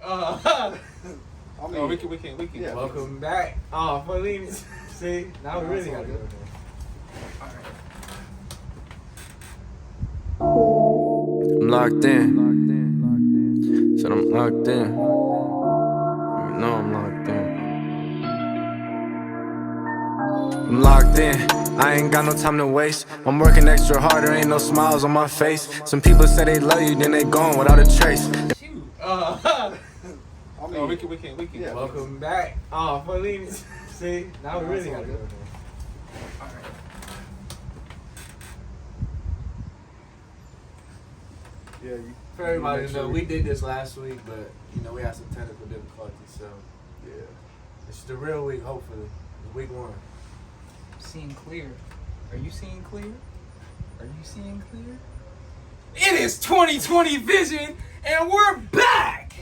I mean, we can. Yeah, welcome back. Oh, funny. See, now we really got to go. I'm locked in. Said I'm locked in. You know I'm locked in. I'm locked in. I ain't got no time to waste. I'm working extra hard, there ain't no smiles on my face. Some people say they love you, then they gone without a trace. We can. Yeah, welcome back. Oh, funny. See, now we really got to go. Yeah, for everybody to know, we did this last week, but we had some technical difficulties, so yeah, it's the real week. Hopefully, week 1. Seeing clear. Are you seeing clear? Are you seeing clear? It is 2020 Vision, and we're back.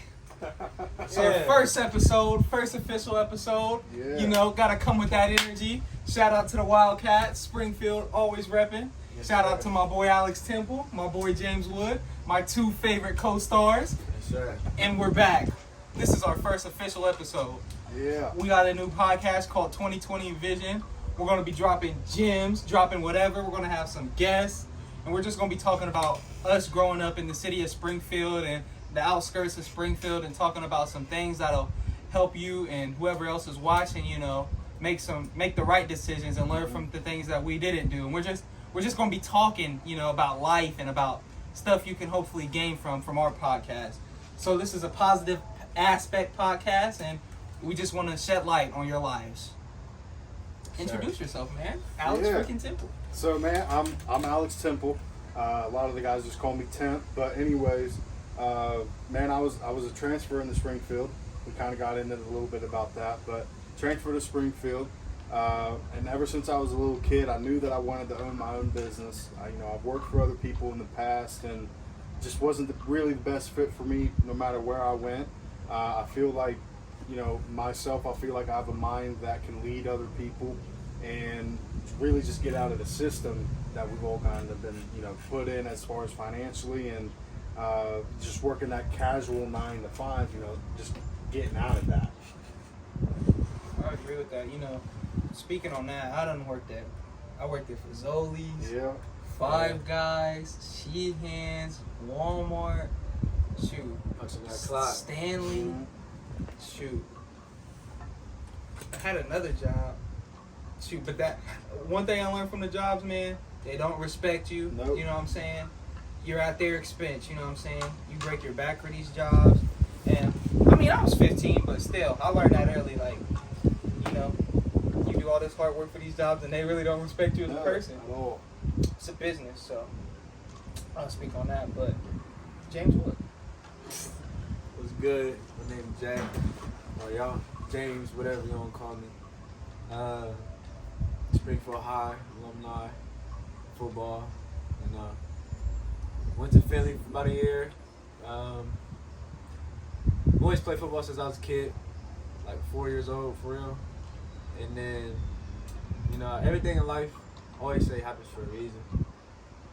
So first official episode. Yeah. Gotta come with that energy. Shout out to the Wildcats, Springfield, always repping. Yes, Shout out to my boy Alex Temple, my boy James Wood, my 2 favorite co-stars. Yes, sir. And we're back. This is our first official episode. Yeah. We got a new podcast called 2020 Vision. We're going to be dropping gems, dropping whatever. We're going to have some guests. And we're just going to be talking about us growing up in the city of Springfield and the outskirts of Springfield, and talking about some things that'll help you and whoever else is watching, make the right decisions and learn from the things that we didn't do. And we're just going to be talking, about life and about stuff you can hopefully gain from our podcast. So this is a positive aspect podcast, and we just want to shed light on your lives. Introduce yourself, man. Alex freaking Temple. So, man, I'm Alex Temple. A lot of the guys just call me Temp. But anyways, man, I was a transfer into Springfield. We kind of got into it a little bit about that, but transferred to Springfield. And ever since I was a little kid, I knew that I wanted to own my own business. I've worked for other people in the past, and just wasn't really the best fit for me no matter where I went. I feel like, myself, I feel like I have a mind that can lead other people and really just get out of the system that we've all kind of been, put in as far as financially, and just working that casual 9 to 5, just getting out of that. I agree with that. Speaking on that, I worked there for Zoli's, Five Guys, Sheet Hands, Walmart, Stanley, I had another job, but that one thing I learned from the jobs, man, they don't respect you. Nope. You know what I'm saying? You're at their expense. You know what I'm saying? You break your back for these jobs, and I was 15, but still, I learned that early. Like, you do all this hard work for these jobs, and they really don't respect you as a person. At all. It's a business, so I'll speak on that. But James Wood. What's good? My name's Jay. Or y'all, James, whatever you want to call me. Springfield High, alumni, football, and went to Philly for about a year. Always played football since I was a kid, like 4 years old, for real. And then, everything in life, I always say, happens for a reason.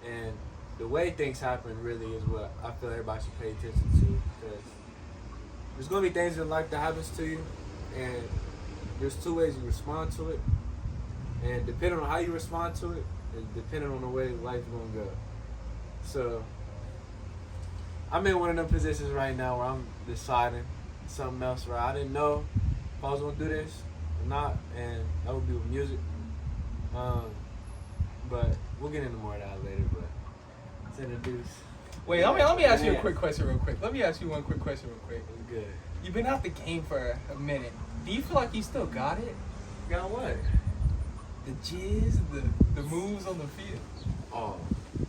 And the way things happen really is what I feel everybody should pay attention to, because there's going to be things in life that happens to you, and there's 2 ways you respond to it. And depending on how you respond to it, is depending on the way life's going to go. So, I'm in one of them positions right now where I'm deciding something else, where I didn't know if I was going to do this or not, and that would be with music. But we'll get into more of that later, but let's introduce. Wait, let me ask you a quick question real quick. Let me ask you one quick question real quick. It's good. You've been out the game for a minute. Do you feel like you still got it? Got what? The jizz, the moves on the field. Oh,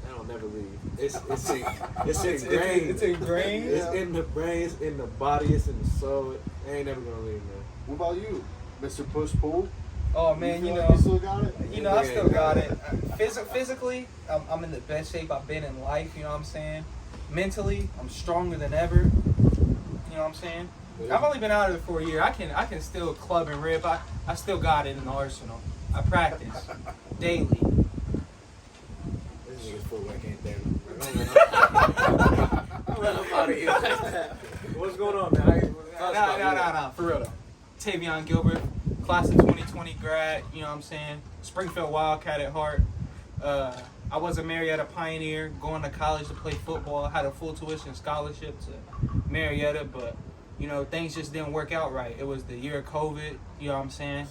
that'll never leave. It's ingrained. It's ingrained? It's in the brain, it's in the body, it's in the soul. It ain't never gonna leave, man. What about you, Mr. Push Pull? Oh man, you still got it? I still got it. Physically, I'm in the best shape I've been in life. You know what I'm saying? Mentally, I'm stronger than ever. You know what I'm saying? I've only been out of it for a year. I can still club and rip. I still got it in the arsenal. I practice daily. This nigga's footwork ain't there. I'm out of here like that. What's going on, man? No. For real though. Tavion Gilbert, class of 2020 grad. You know what I'm saying? Springfield Wildcat at heart. I was a Marietta Pioneer, going to college to play football. Had a full tuition scholarship to Marietta, but you know things just didn't work out right. It was the year of COVID. You know what I'm saying?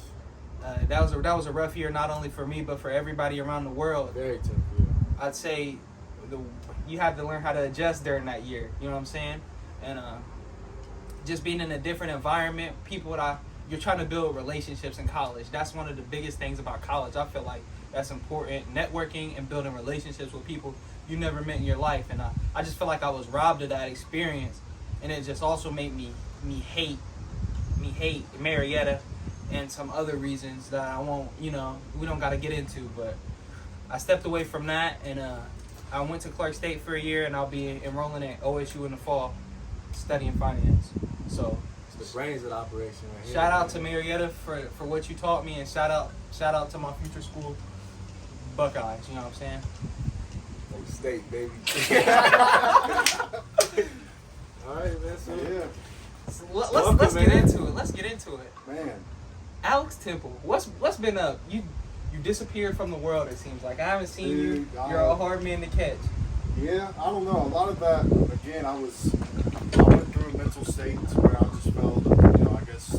That was a rough year, not only for me but for everybody around the world. Very tough, yeah. I'd say you have to learn how to adjust during that year. You know what I'm saying? And just being in a different environment, people that you're trying to build relationships in college. That's one of the biggest things about college. I feel like that's important. Networking and building relationships with people you never met in your life. And I just feel like I was robbed of that experience. And it just also made me hate Marietta and some other reasons that I won't, we don't got to get into. But I stepped away from that, and I went to Clark State for a year, and I'll be enrolling at OSU in the fall, studying finance. So it's the brains of the operation right here. Shout out to Marietta for what you taught me, and shout out to my future school, Buckeyes. You know what I'm saying? Like state, baby. All right, man. So Yeah, So let's get into it. Let's get into it. man. Alex Temple, what's been up? You disappeared from the world. It seems like I haven't seen you. Dude, You're a hard man to catch. Yeah, I don't know. A lot of that, again, I went through a mental state where I just felt, I guess,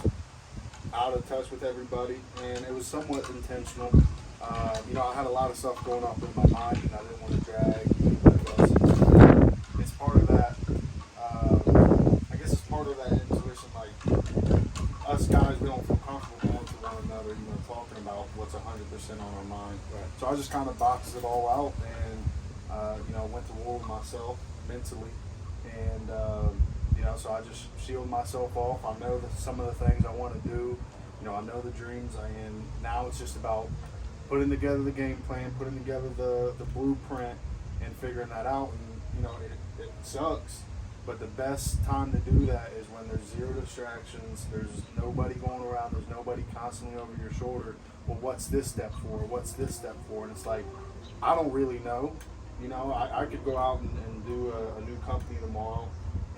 out of touch with everybody, and it was somewhat intentional. I had a lot of stuff going on in my mind, and I didn't want to drag anybody else. It's part of that. I guess it's part of that intuition. Like us guys, we don't feel comfortable going to one another, talking about what's 100% on our mind. Right. So I just kind of boxed it all out, and went to war with myself mentally, and so I just shielded myself off. I know some of the things I want to do. I know the dreams, and now it's just about putting together the game plan, putting together the blueprint, and figuring that out. And it sucks, but the best time to do that is when there's zero distractions. There's nobody going around. There's nobody constantly over your shoulder. Well, what's this step for? What's this step for? And it's like, I don't really know. I could go out and do a new company tomorrow,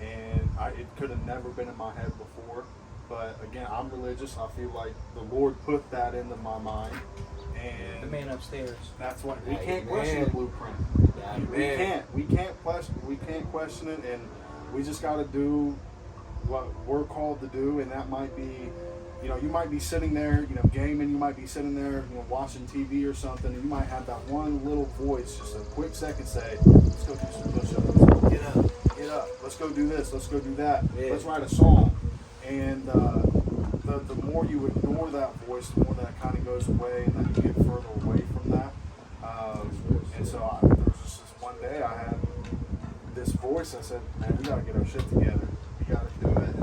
and it could have never been in my head before. But again, I'm religious. I feel like the Lord put that into my mind, and The man upstairs. that's what we Hey, can't man. question the blueprint. Yeah, We man. can't question it, and we just got to do what we're called to do, and that might be. You might be sitting there, gaming. You might be sitting there, watching TV or something, and you might have that one little voice, just a quick second, say, "Let's go do some push-ups. Get up. Let's go do this. Let's go do that. Yeah. Let's write a song." And the more you ignore that voice, the more that kind of goes away, and then you get further away from that. And so there was just this one day I had this voice. I said, "Man, we got to get our shit together. We got to do it."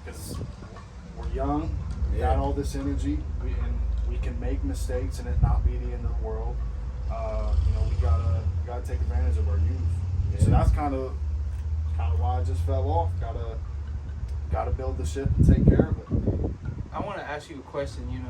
Because we're young, we got all this energy, we can make mistakes and it not be the end of the world. We gotta take advantage of our youth. Yeah. So that's kind of why I just fell off. Gotta build the ship and take care of it. I want to ask you a question. You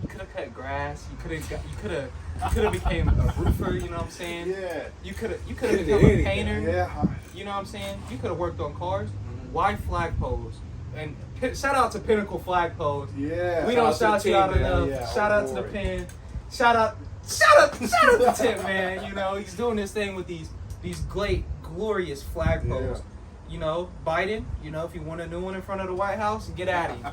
could have cut grass. You could have became a roofer. You know what I'm saying? Yeah. You could have Could've become did a anything. painter. Yeah. You know what I'm saying? You could have worked on cars. Why flagpoles? And shout out to Pinnacle Flagpoles. Yeah. We don't shout you out team, man. enough. Yeah, Shout out to the pen. Shout out to Tim, man. He's doing this thing with these great, glorious flagpoles. Biden, if you want a new one in front of the White House, get at him.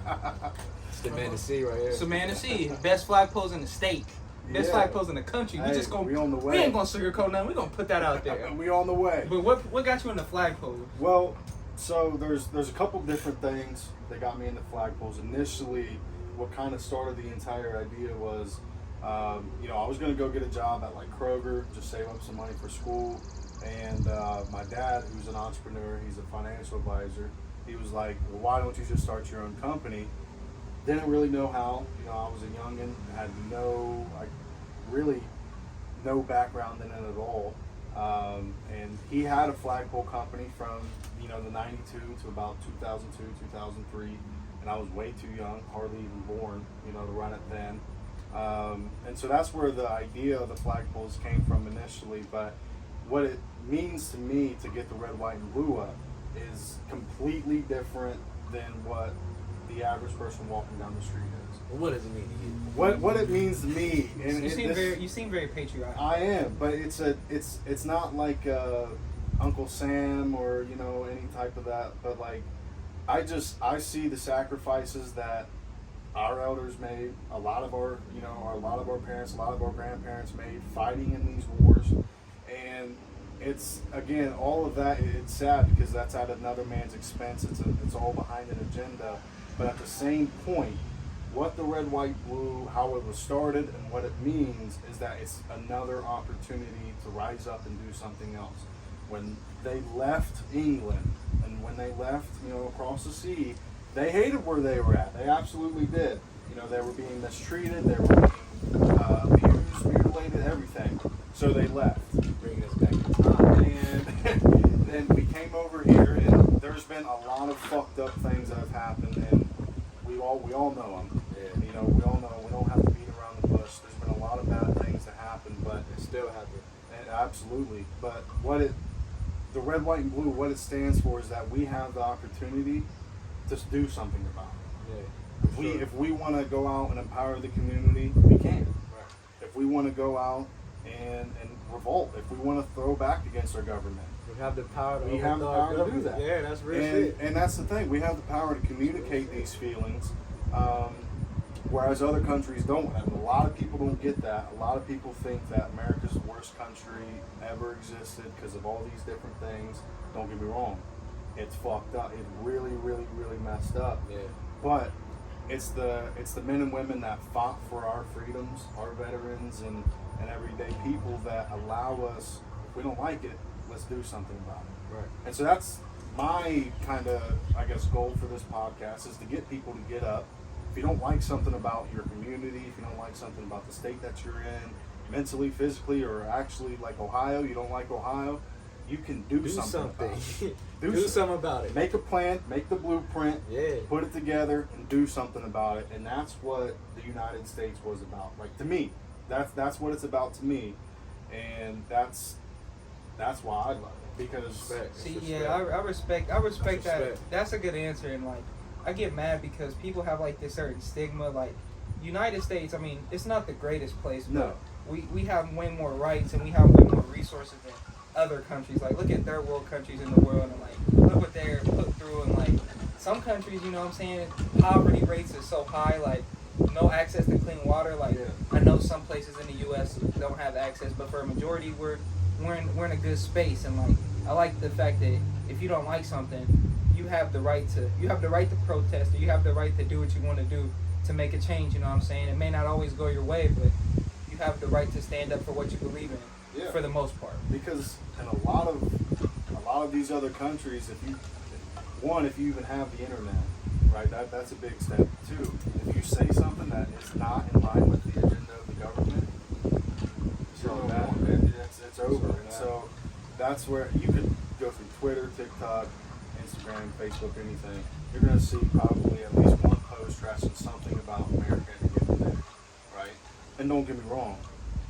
It's the man to see right here. So man to see, best flagpoles in the state. Best Yeah. flagpoles in the country. Hey, we on the way. We ain't gonna sugarcoat nothing. We gonna put that out there. We on the way. But what got you in the flagpole? Well, so there's a couple different things that got me into flagpoles. Initially, what kind of started the entire idea was, I was going to go get a job at like Kroger, just save up some money for school. And my dad, who's an entrepreneur, he's a financial advisor. He was like, "Well, why don't you just start your own company?" Didn't really know how. I was a youngin', had really no background in it at all. And he had a flagpole company from the 92 to about 2002, 2003, and I was way too young, hardly even born, to run it then. And so that's where the idea of the flagpoles came from initially. But what it means to me to get the red, white, and blue up is completely different than what the average person walking down the street is. Well, what does it mean to you? What it means to me, and You seem very patriotic. I am, but it's not like Uncle Sam or any type of that. But like, I see the sacrifices that our elders made, a lot of our parents, a lot of our grandparents made fighting in these wars, and it's again all of that. It's sad because that's at another man's expense. It's all behind an agenda, but at the same point, what the red, white, blue, how it was started, and what it means is that it's another opportunity to rise up and do something else. When they left England and when they left, across the sea, they hated where they were at. They absolutely did. They were being mistreated. They were being abused, mutilated, everything. So they left. Bringing us back in time. And then we came over here, and there's been a lot of fucked up things that have happened, and we all know them. Yeah. We all know. We don't have to beat around the bush. There's been a lot of bad things that happen, but It still happens. and absolutely. But the red, white, and blue, what it stands for is that we have the opportunity to do something about it. Yeah. If we want to go out and empower the community, we can. Right. If we want to go out and revolt, if we want to throw back against our government, We have the power to we have the overthrow our power to do government. that. Yeah, that's real and, shit. and that's the thing. We have the power to communicate these feelings, whereas other countries don't. And a lot of people don't get that. A lot of people think that America's the worst country ever existed because of all these different things. Don't get me wrong. It's fucked up. It's really, really, really messed up. Yeah. But it's the men and women that fought for our freedoms, our veterans and everyday people that allow us, if we don't like it, let's do something about it. Right. And so that's my kind of, goal for this podcast is to get people to get up. If you don't like something about your community, if you don't like something about the state that you're in, mentally, physically, or actually like Ohio, you don't like Ohio, you can do something about it. Do something about it. Make a plan, make the blueprint, Yeah. put it together, and do something about it. And that's what the United States was about. Like, to me, that's what it's about to me, and that's why I love it. Because Respect. See, It's yeah, I respect that. respect. That's a good answer, and like, I get mad because people have like this certain stigma. Like, United States, I mean, it's not the greatest place, but No. we have way more rights and we have way more resources than other countries. Like, look at third world countries in the world, and like, look what they're put through. And like, some countries, you know what I'm saying, poverty rates are so high, like no access to clean water. Like, Yeah. I know some places in the U.S. don't have access, but for a majority, we're in a good space. And like, I like the fact that if you don't like something, you have the right to protest, or you have the right to do what you want to do to make a change. You know what I'm saying? It may not always go your way, but you have the right to stand up for what you believe in. Yeah. For the most part. because in a lot of these other countries, if you even have the internet, right, that's a big step. Two, if you say something that is not in line with the agenda of the government, it's over. And so that's where you could go through Twitter, TikTok, Instagram, Facebook, anything. You're going to see probably at least one post trashing something about America in a given day, right? And don't get me wrong,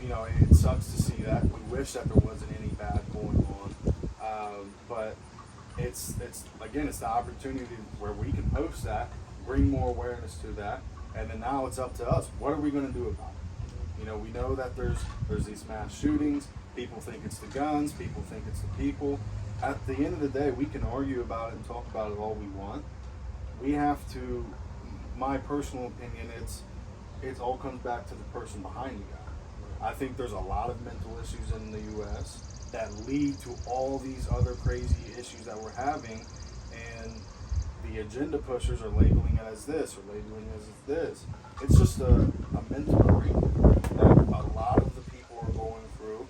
it sucks to see that. We wish that there wasn't any bad going on, but it's the opportunity where we can post that, bring more awareness to that, and then now it's up to us. What are we going to do about it? We know that there's these mass shootings. People think it's the guns. People think it's the people. At the end of the day, we can argue about it and talk about it all we want. We have to, my personal opinion, it all comes back to the person behind the guy. I think there's a lot of mental issues in the U.S. that lead to all these other crazy issues that we're having, and the agenda pushers are labeling it as this or labeling it as this. It's just a mental breakdown that a lot of the people are going through.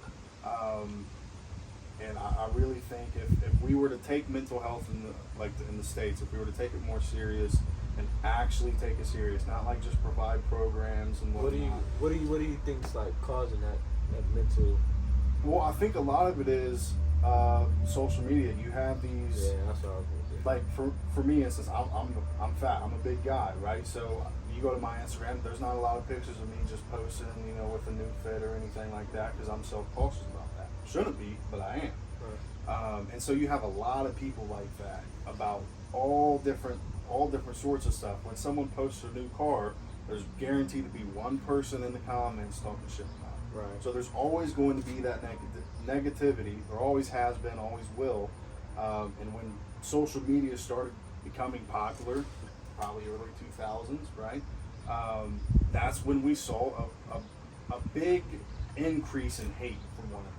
And I really think if we were to take mental health in the States, if we were to take it more serious and actually take it serious, not like just provide programs and whatnot. What do you think's like causing that mental? Well, I think a lot of it is social media. You have these. Yeah, that's what I was gonna say. Like for me, instance, I'm fat. I'm a big guy, right? So you go to my Instagram. There's not a lot of pictures of me just posting, with a new fit or anything like that, because I'm self-cautious about that. Shouldn't be, but I am. Right. And so you have a lot of people like that about all different all different sorts of stuff. When someone posts a new car, there's guaranteed to be one person in the comments talking shit about it. Right. So there's always going to be that negativity. There always has been, always will. And when social media started becoming popular, probably early 2000s, right? That's when we saw a big increase in hate from one another.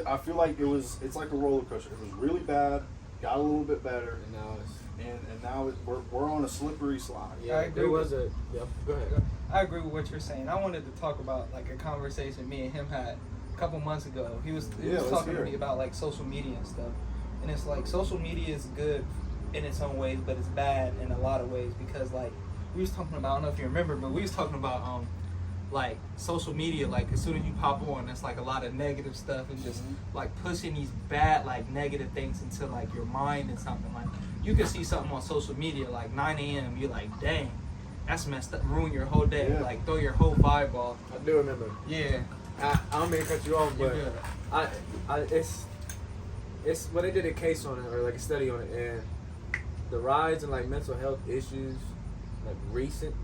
I feel like it's like a roller coaster. It was really bad, got a little bit better, And now it's and now we're on a slippery slide. yeah. I agree There with- was a go ahead. I agree with what you're saying. I wanted to talk about like a conversation me and him had a couple months ago. He was let's talking hear to it. me about like social media and stuff. And it's like social media is good in its own ways, but it's bad in a lot of ways because like we was talking about, I don't know if you remember, but we was talking about like social media, like as soon as you pop on, it's like a lot of negative stuff and just like pushing these bad like negative things into like your mind and something. Like you can see something on social media like 9 a.m. You're like, dang, that's messed up, ruin your whole day, Yeah. like throw your whole vibe off. I do remember. Yeah, I don't mean to cut you off, you're but good. it's when they did a case on it or like a study on it, and the rise in like mental health issues, like recent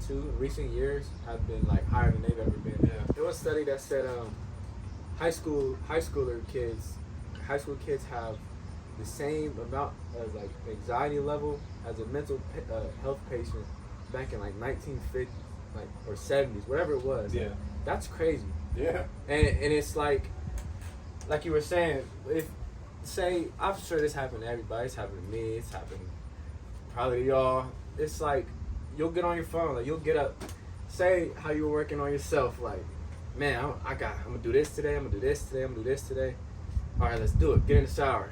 years have been like higher than they've ever been. Yeah. There was a study that said high school kids have the same amount of like anxiety level as a mental health patient back in like 1950s, like or 70s, whatever it was. Yeah. That's crazy. Yeah. And it's like you were saying, if say I'm sure this happened to everybody, it's happened to me, it's happened probably to y'all. It's like you'll get on your phone, like you'll get up, say how you were working on yourself, like, man, I'm gonna do this today, I'm gonna do this today, I'm gonna do this today. All right, let's do it. Get in the shower,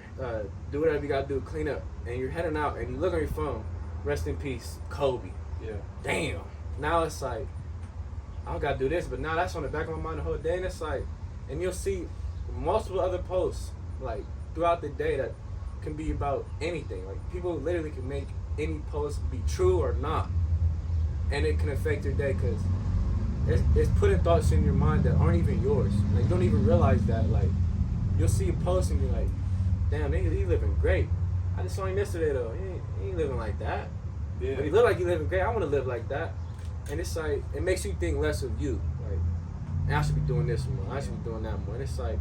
do whatever you gotta do, clean up, and you're heading out, and you look on your phone. Rest in peace, Kobe. Yeah. Damn. Now it's like I gotta do this, but now that's on the back of my mind the whole day, and it's like, and you'll see multiple other posts like throughout the day that can be about anything. Like people literally can make any post be true or not, and it can affect your day because it's putting thoughts in your mind that aren't even yours. Like you don't even realize that. Like you'll see a post and you're like, damn, he living great. I just saw him yesterday though. He ain't living like that. Yeah. But he look like he living great. I want to live like that. And it's like it makes you think less of you. Like, and I should be doing this more. I should be doing that more. And it's like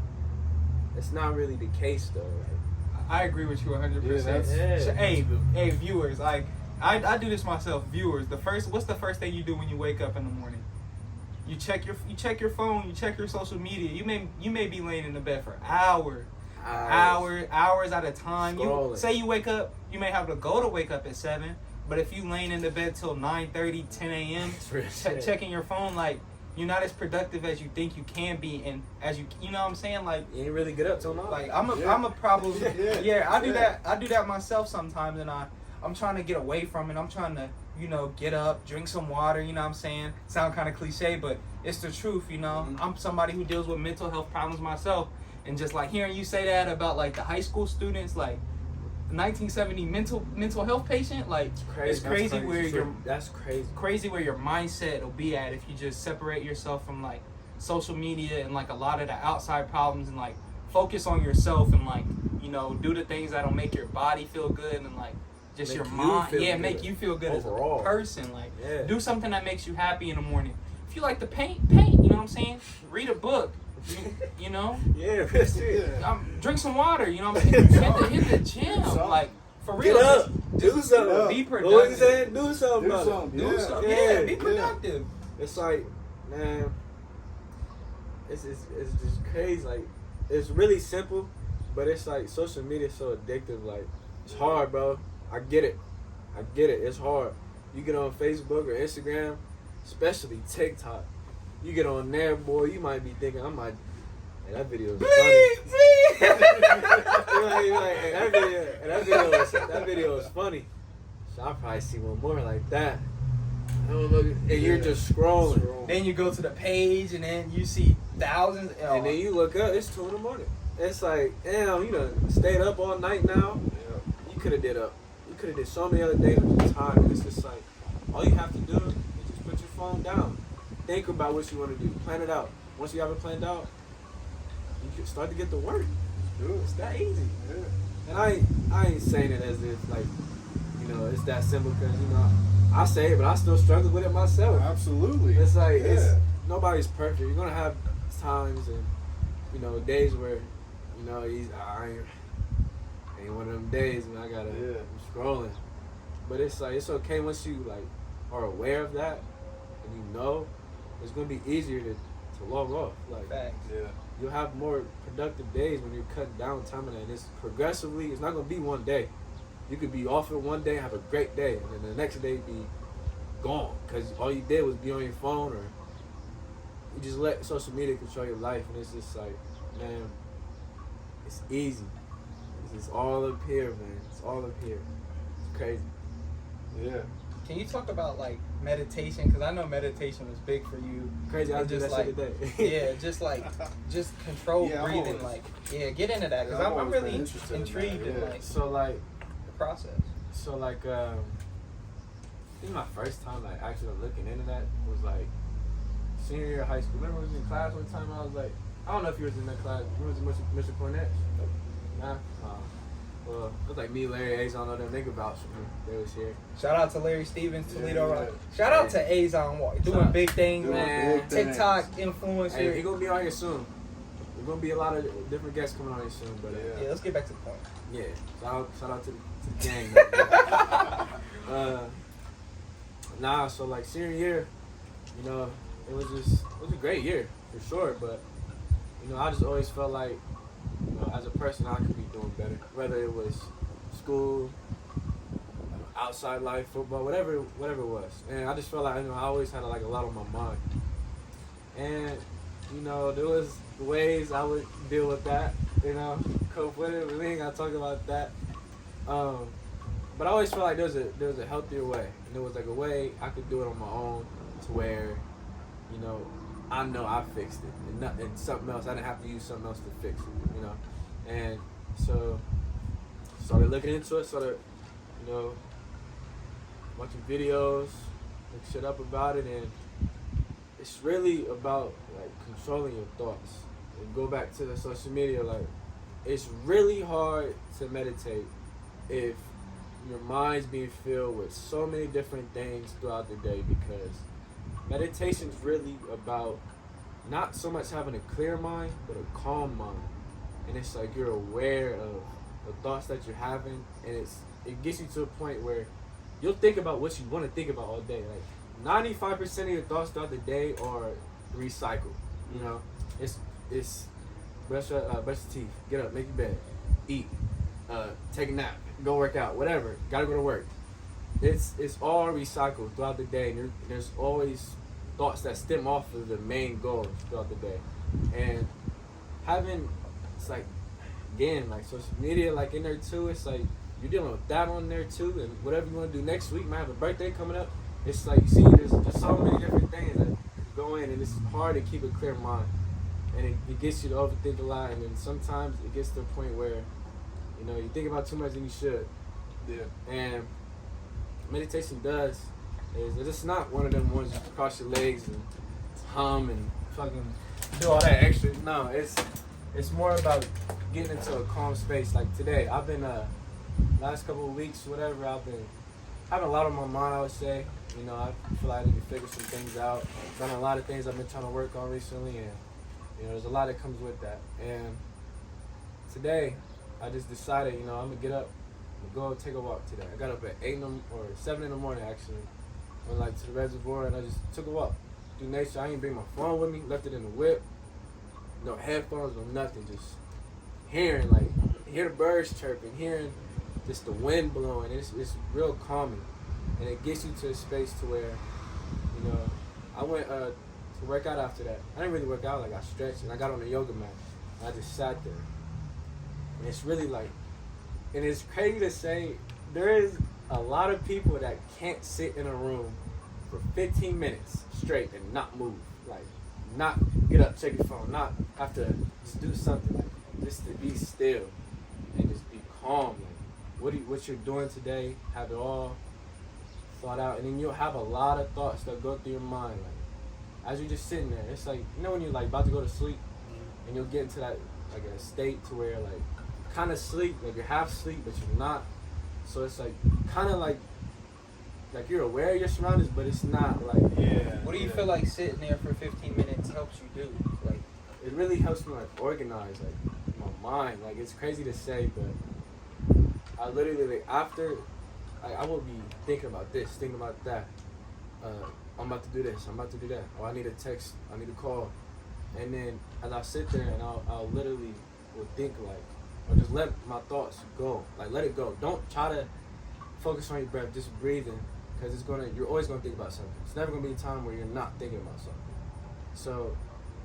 it's not really the case though. Like, I agree with you 100%. that's- Yeah. Hey, viewers, like I do this myself. Viewers, what's the first thing you do when you wake up in the morning? You check your phone. You check your social media. You may be laying in the bed for hours at a time. You Scrolling. say you wake up. You may have to go to wake up at 7, but if you laying in the bed till 9:30, 10 a.m. It's real shit. checking your phone, like you're not as productive as you think you can be, and as you know what I'm saying, like. You ain't really get up till now. Like I'm a problem. Yeah. I do that myself sometimes, and I'm trying to get away from it. I'm trying to get up, drink some water. You know what I'm saying? Sound kind of cliche, but it's the truth. I'm somebody who deals with mental health problems myself, and just like hearing you say that about like the high school students, like 1970 mental health patient, like it's crazy where that's crazy. crazy where your mindset will be at if you just separate yourself from like social media and like a lot of the outside problems and like focus on yourself and like do the things that'll make your body feel good and like just Make your you mind feel good. make you feel good Overall. as a person. Like Yeah. do something that makes you happy in the morning. If you like to paint, you know what I'm saying? Read a book. you know Yeah, real shit. drink some water, you know what I'm saying? hit the gym, like for real. Get up, do something. Be What was he productive. saying? Do something. Do about something. it. Do Yeah. something. Yeah, Yeah, be yeah. productive. It's like, man, it's just crazy. Like, it's really simple, but it's like social media is so addictive. Like, it's hard, bro. I get it. It's hard. You get on Facebook or Instagram, especially TikTok. You get on there, boy. You might be thinking, hey, that video is funny. You like, hey, that video is funny. So I'll probably see one more like that. And you're just scrolling. Then you go to the page and then you see thousands. And then you look up, it's 2 in the morning. It's like, damn, you done stayed up all night now. You could have did so many other things with your time. And it's just like, all you have to do is just put your phone down. Think about what you want to do. Plan it out. Once you have it planned out, you can start to get to work. It's that easy. Yeah. And I ain't saying it as if like it's that simple because, I say it, but I still struggle with it myself. Absolutely. It's like, Yeah. nobody's perfect. You're going to have times and, days where, I ain't one of them days and I'm scrolling. But it's like, it's okay once you, like, are aware of that and it's going to be easier to log off. Like, Facts. Yeah. you'll have more productive days when you're cutting down time on that. And it's progressively, it's not going to be one day. You could be off it one day, have a great day, and then the next day be gone because all you did was be on your phone or you just let social media control your life. And it's just like, man, it's easy. It's all up here, man. It's all up here. It's crazy. Yeah. Can you talk about like meditation? Because I know meditation was big for you. Crazy, I And did just that shit today. just controlled Yeah, I'm breathing. always- Get into that because I've I'm always really been interested in that, intrigued in yeah. like So like, the process. this is my first time like actually looking into that. Was like senior year of high school. Remember, I was in class one time. I was like, I don't know if you was in that class. You was Mr. Cornett? Nah. Well, it was like me, Larry, Azon, all them. They could vouch for me. They was here. Shout out to Larry Stevens, Toledo Yeah. Rock. Shout out to Azon doing Shout- big things, Doing man. big things. TikTok influencer. Hey, he gonna be on here soon. There's gonna be a lot of different guests coming on here soon. But Yeah, let's get back to the point. yeah, shout out to the gang. So like senior year, it was a great year for sure. But I just always felt like, as a person, I could be doing better. Whether it was school, outside life, football, whatever it was. And I just felt like I always had like a lot on my mind. And there was ways I would deal with that. Cope with it. We ain't gotta talk about that. But I always felt like there was a healthier way, and there was like a way I could do it on my own, to where, I know I fixed it, and something else I didn't have to use something else to fix it, And so started looking into it, watching videos, look shit up about it, and it's really about like controlling your thoughts. And go back to the social media, like it's really hard to meditate if your mind's being filled with so many different things throughout the day, because meditation's really about not so much having a clear mind, but a calm mind. And it's like you're aware of the thoughts that you're having, and it gets you to a point where you'll think about what you want to think about all day. Like 95% of your thoughts throughout the day are recycled. It's brush your teeth, get up, make your bed, eat, take a nap, go work out, whatever. Gotta go to work. It's all recycled throughout the day, and there's always thoughts that stem off of the main goals throughout the day. And it's like, again, like social media, like in there too, it's like you're dealing with that on there too, and whatever you want to do next week, might have a birthday coming up. It's like, you see, there's so many different things that go in, and it's hard to keep a clear mind. And it gets you to overthink a lot, and then sometimes it gets to a point where, you think about too much than you should. Yeah. And meditation is it's not one of them ones you cross your legs and hum and fucking do all that extra. No, it's more about getting into a calm space. Like today, I've been last couple of weeks, whatever, I've been having a lot on my mind, I would say. I feel like I need to figure some things out. Done a lot of things I've been trying to work on recently, and there's a lot that comes with that. And today, I just decided, I'm gonna get up and go take a walk today. I got up at 7 in the morning actually. Went to the reservoir, and I just took a walk through nature. I didn't bring my phone with me, left it in the whip. No headphones, no nothing, just hear the birds chirping, hearing just the wind blowing. It's real calming, and it gets you to a space to where, I went to work out after that. I didn't really work out, like I stretched, and I got on the yoga mat, and I just sat there. And it's really like, and it's crazy to say, there is a lot of people that can't sit in a room for 15 minutes straight and not move, like not get up, check your phone, not have to just do something, like just to be still and just be calm. Like what you're doing today, have it all thought out, and then you'll have a lot of thoughts that go through your mind. Like as you're just sitting there, it's like, when you're like about to go to sleep, and you'll get into that like a state to where like kind of sleep, like you're half asleep, but you're not So it's like kind of like you're aware of your surroundings, but it's not like What do you feel like sitting there for 15 minutes helps you do? Like, it really helps me like organize like my mind. Like it's crazy to say, but I literally like after I will be thinking about this, thinking about that. I'm about to do this. I'm about to do that. Oh, I need a text. I need a call. And then as I sit there and I'll literally will think like, or just let my thoughts go. Like let it go. Don't try to focus on your breath. Just breathing, because you're always gonna think about something. It's never gonna be a time where you're not thinking about something. So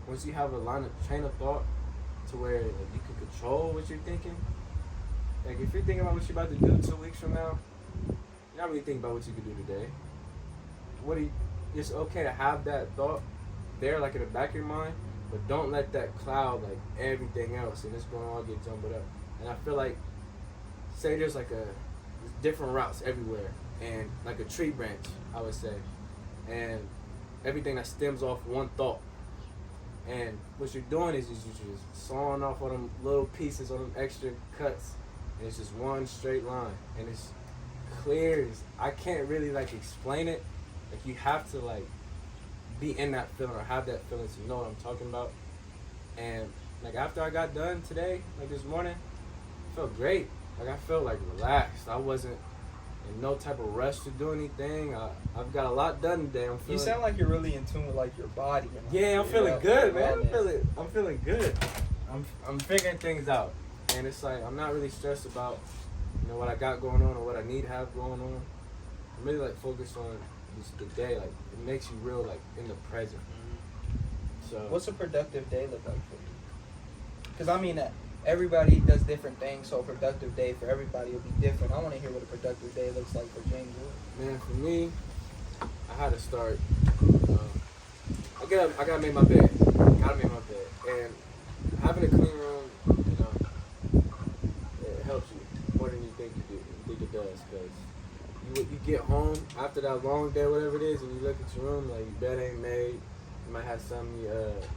once you have a train of thought to where like, you can control what you're thinking. Like if you're thinking about what you're about to do 2 weeks from now, you're not really thinking about what you could do today. It's okay to have that thought there, like in the back of your mind, but don't let that cloud like everything else, and it's gonna all get jumbled up. And I feel like, say there's different routes everywhere, and like a tree branch, I would say, and everything that stems off one thought. And what you're doing is you're just sawing off all them little pieces, all them extra cuts, and it's just one straight line, and it's clear. I can't really like explain it. Like you have to like be in that feeling or have that feeling to know what I'm talking about. And like after I got done today, like this morning, I felt great. Like I felt like relaxed. I wasn't in no type of rush to do anything. I've got a lot done today. you sound like you're really in tune with like your body. And, like, yeah, I'm feeling good, man. wellness. I'm feeling good. I'm figuring things out, and it's like I'm not really stressed about what I got going on or what I need to have going on. I'm really like focused on just the day. Like it makes you real like in the present. So What's a productive day look like for you? Because I mean, everybody does different things, so a productive day for everybody will be different. I want to hear what a productive day looks like for James Wood. Man, for me, I had to start. I gotta make my bed. And having a clean room, it helps you more than you think it does. Because you get home after that long day, whatever it is, and you look at your room, like your bed ain't made. You might have some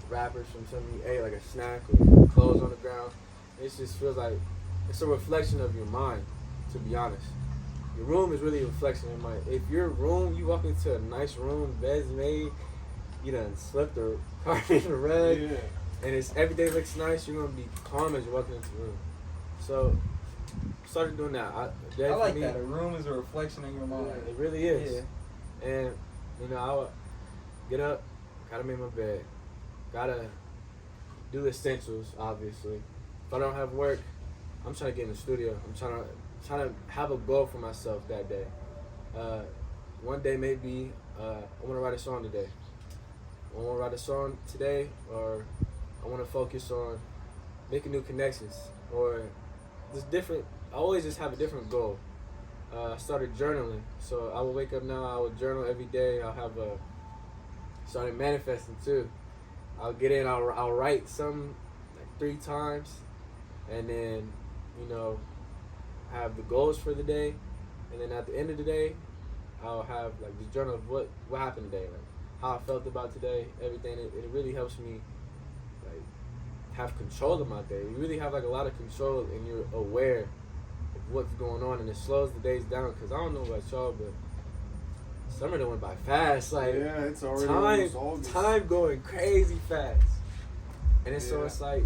wrappers from something you ate, like a snack, or clothes on the ground. It just feels like it's a reflection of your mind, to be honest. Your room is really a reflection of your mind. If your room, you walk into a nice room, bed's made, you done swept the carpet in the rug, and everything looks nice, you're going to be calm as you walk into the room. So, started doing that. I like that. A room is a reflection of your mind. Yeah, it really is. Yeah. And, I would get up, gotta make my bed, gotta do the essentials, obviously. If I don't have work, I'm trying to get in the studio. I'm trying to have a goal for myself that day. One day maybe I want to write a song today. I want to write a song today, or I want to focus on making new connections, or just different. I always just have a different goal. I started journaling, so I will wake up now. I will journal every day. I'll have started manifesting too. I'll get in. I'll write some like 3 times, and then have the goals for the day, and then at the end of the day, I'll have like this journal of what happened today, like how I felt about today, everything. It really helps me like have control of my day. You really have like a lot of control, and you're aware of what's going on, and it slows the days down. Cause I don't know about y'all, but summer done went by fast. Like it's already time going crazy fast, and then so it's like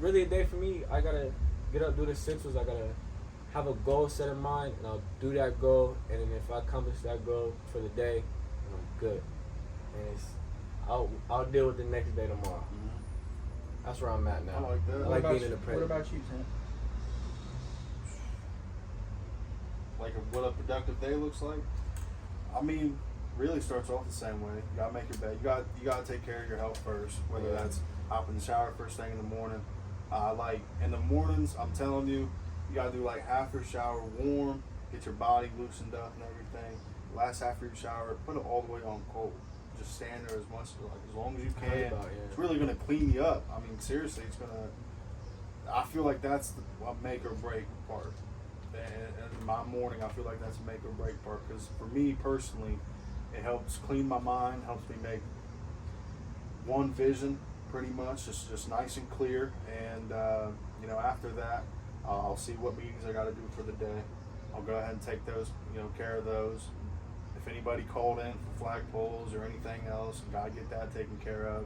really a day for me. I gotta get up, do the essentials. I gotta have a goal set in mind, and I'll do that goal. And then if I accomplish that goal for the day, then I'm good. And I'll deal with the next day tomorrow. Mm-hmm. That's where I'm at now. I like that. I like being in the present. What about you, Tim? Like what a productive day looks like? I mean, really starts off the same way. You gotta make your bed. You gotta take care of your health first. Whether that's hop in the shower first thing in the morning. Like in the mornings, I'm telling you, you gotta do like half your shower warm, get your body loosened up and everything. Last half of your shower, put it all the way on cold. Just stand there as long as you can. It's really gonna clean you up. I mean, seriously, it's gonna. I feel like that's a make or break part. And in my morning, I feel like that's a make or break part, because for me personally, it helps clean my mind, helps me make one vision pretty much, just nice and clear. And after that, I'll see what meetings I got to do for the day, I'll go ahead and take those, care of those. If anybody called in for flagpoles or anything else, gotta get that taken care of.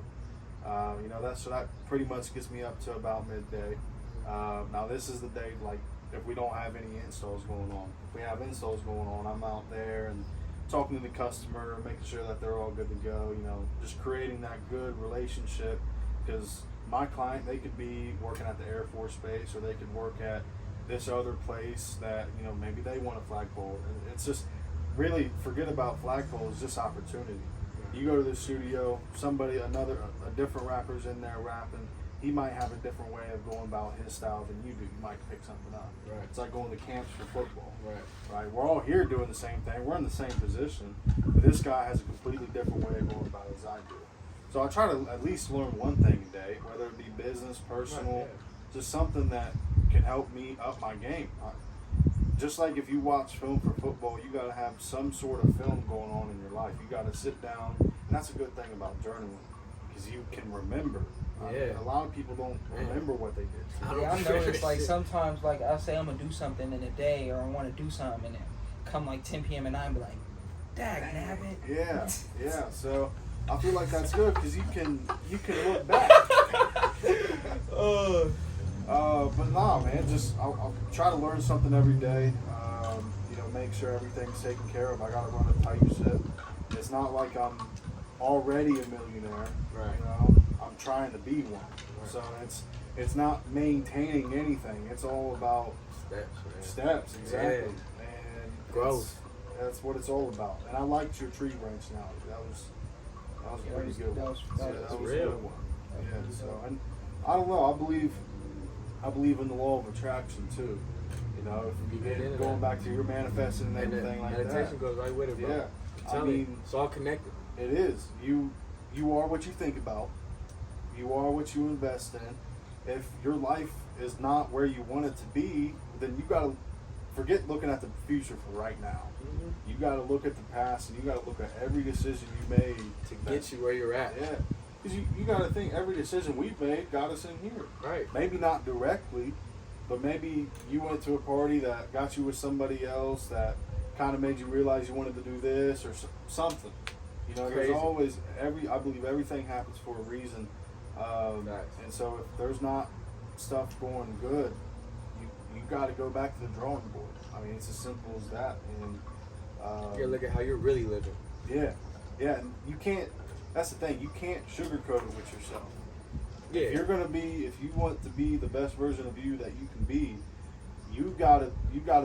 That pretty much gets me up to about midday. Now this is the day, like, if we don't have any installs going on. If we have installs going on, I'm out there and talking to the customer, making sure that they're all good to go, just creating that good relationship, because my client, they could be working at the Air Force Base, or they could work at this other place that, maybe they want a flagpole. And it's just, really, forget about flagpoles, just opportunity. You go to the studio, a different rapper's in there rapping, he might have a different way of going about his style than you do. You might pick something up. Right. It's like going to camps for football. Right. We're all here doing the same thing. We're in the same position. But this guy has a completely different way of going about it as I do. So I try to at least learn one thing a day, whether it be business, personal, Right, just something that can help me up my game. Just like if you watch film for football, you got to have some sort of film going on in your life. You got to sit down, and that's a good thing about journaling, because you can remember. A lot of people don't remember what they did. I noticed, like, sometimes, like, I'll say I'm going to do something in a day, or I want to do something, and then come, like, 10 p.m. and I'm like, dag nabbit. Yeah. So I feel like that's good, because you can look back. But nah, man, I'll try to learn something every day. Make sure everything's taken care of. I got to run a tight ship. It's not like I'm already a millionaire. Right. I'm trying to be one. Right. So it's not maintaining anything. It's all about steps, exactly. Yeah. And growth. That's what it's all about. And I liked your tree branch now. That was a pretty good one. That was a good one. Yeah. So, and I don't know. I believe in the law of attraction too. If you get going back to your manifesting and everything like that. Meditation goes right with it, bro. Yeah. I mean, it's all connected. It is. You are what you think about. You are what you invest in. If your life is not where you want it to be, then you got to forget looking at the future for right now. Mm-hmm. You got to look at the past, and you got to look at every decision you made To get you where you're at. Yeah. Because you got to think every decision we've made got us in here. Right. Maybe not directly, but maybe you went to a party that got you with somebody else that kind of made you realize you wanted to do this or something. Crazy. There's always I believe everything happens for a reason. Nice. And so if there's not stuff going good, you got to go back to the drawing board. I mean, it's as simple as that. And you gotta look at how you're really living. Yeah. And you can't. That's the thing. You can't sugarcoat it with yourself. Yeah. If you want to be the best version of you that you can be, you gotta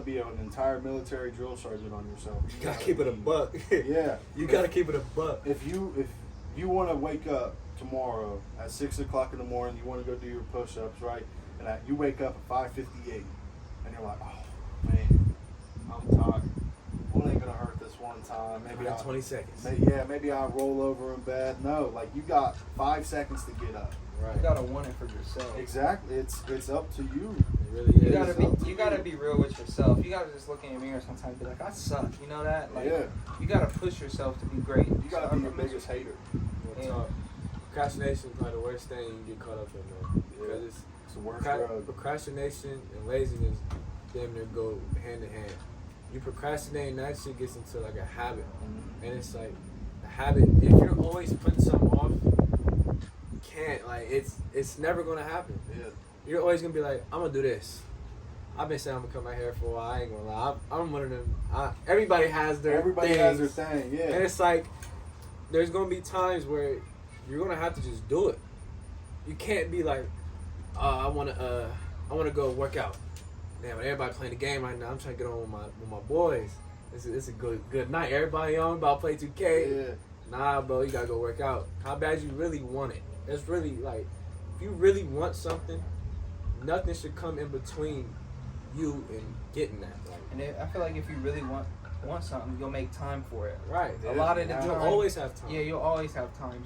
be an entire military drill sergeant on yourself. You gotta keep it a buck. Yeah. You gotta keep it a buck. If you want to wake up tomorrow at 6 o'clock in the morning, you want to go do your push-ups, right? And you wake up at 5:58, and you're like, oh man, I'm tired. What ain't gonna hurt this one time? Maybe 20 seconds. Maybe I'll roll over in bed. No, like you got 5 seconds to get up. Right. You gotta want it for yourself. Exactly. It's up to you. It really is. You gotta be real with yourself. You gotta just look in the mirror sometimes and be like, I suck. You know that? Like, Yeah. You gotta push yourself to be great. You gotta be your biggest hater. Real talk. Procrastination is probably the worst thing you can get caught up in, man. Because It's the worst drug. procrastination and laziness damn near go hand in hand. You procrastinate and that shit gets into like a habit. Mm-hmm. And it's like a habit. If you're always putting something off, you can't. Like it's never gonna happen. Yeah. You're always gonna be like, I'm gonna do this. I've been saying I'm gonna cut my hair for a while. I ain't gonna lie. I'm one of them. Everybody has their thing. Yeah. And it's like there's gonna be times where you're gonna have to just do it. You can't be like, I wanna go work out. Damn, everybody playing the game right now. I'm trying to get on with my boys. It's a good night. Everybody on about to play 2K. Yeah. Nah, bro, you gotta go work out. How bad you really want it? It's really like, if you really want something, nothing should come in between you and getting that. Like, And I feel like if you really want something, you'll make time for it. right. A lot of the time, You'll always have time. Yeah, you'll always have time.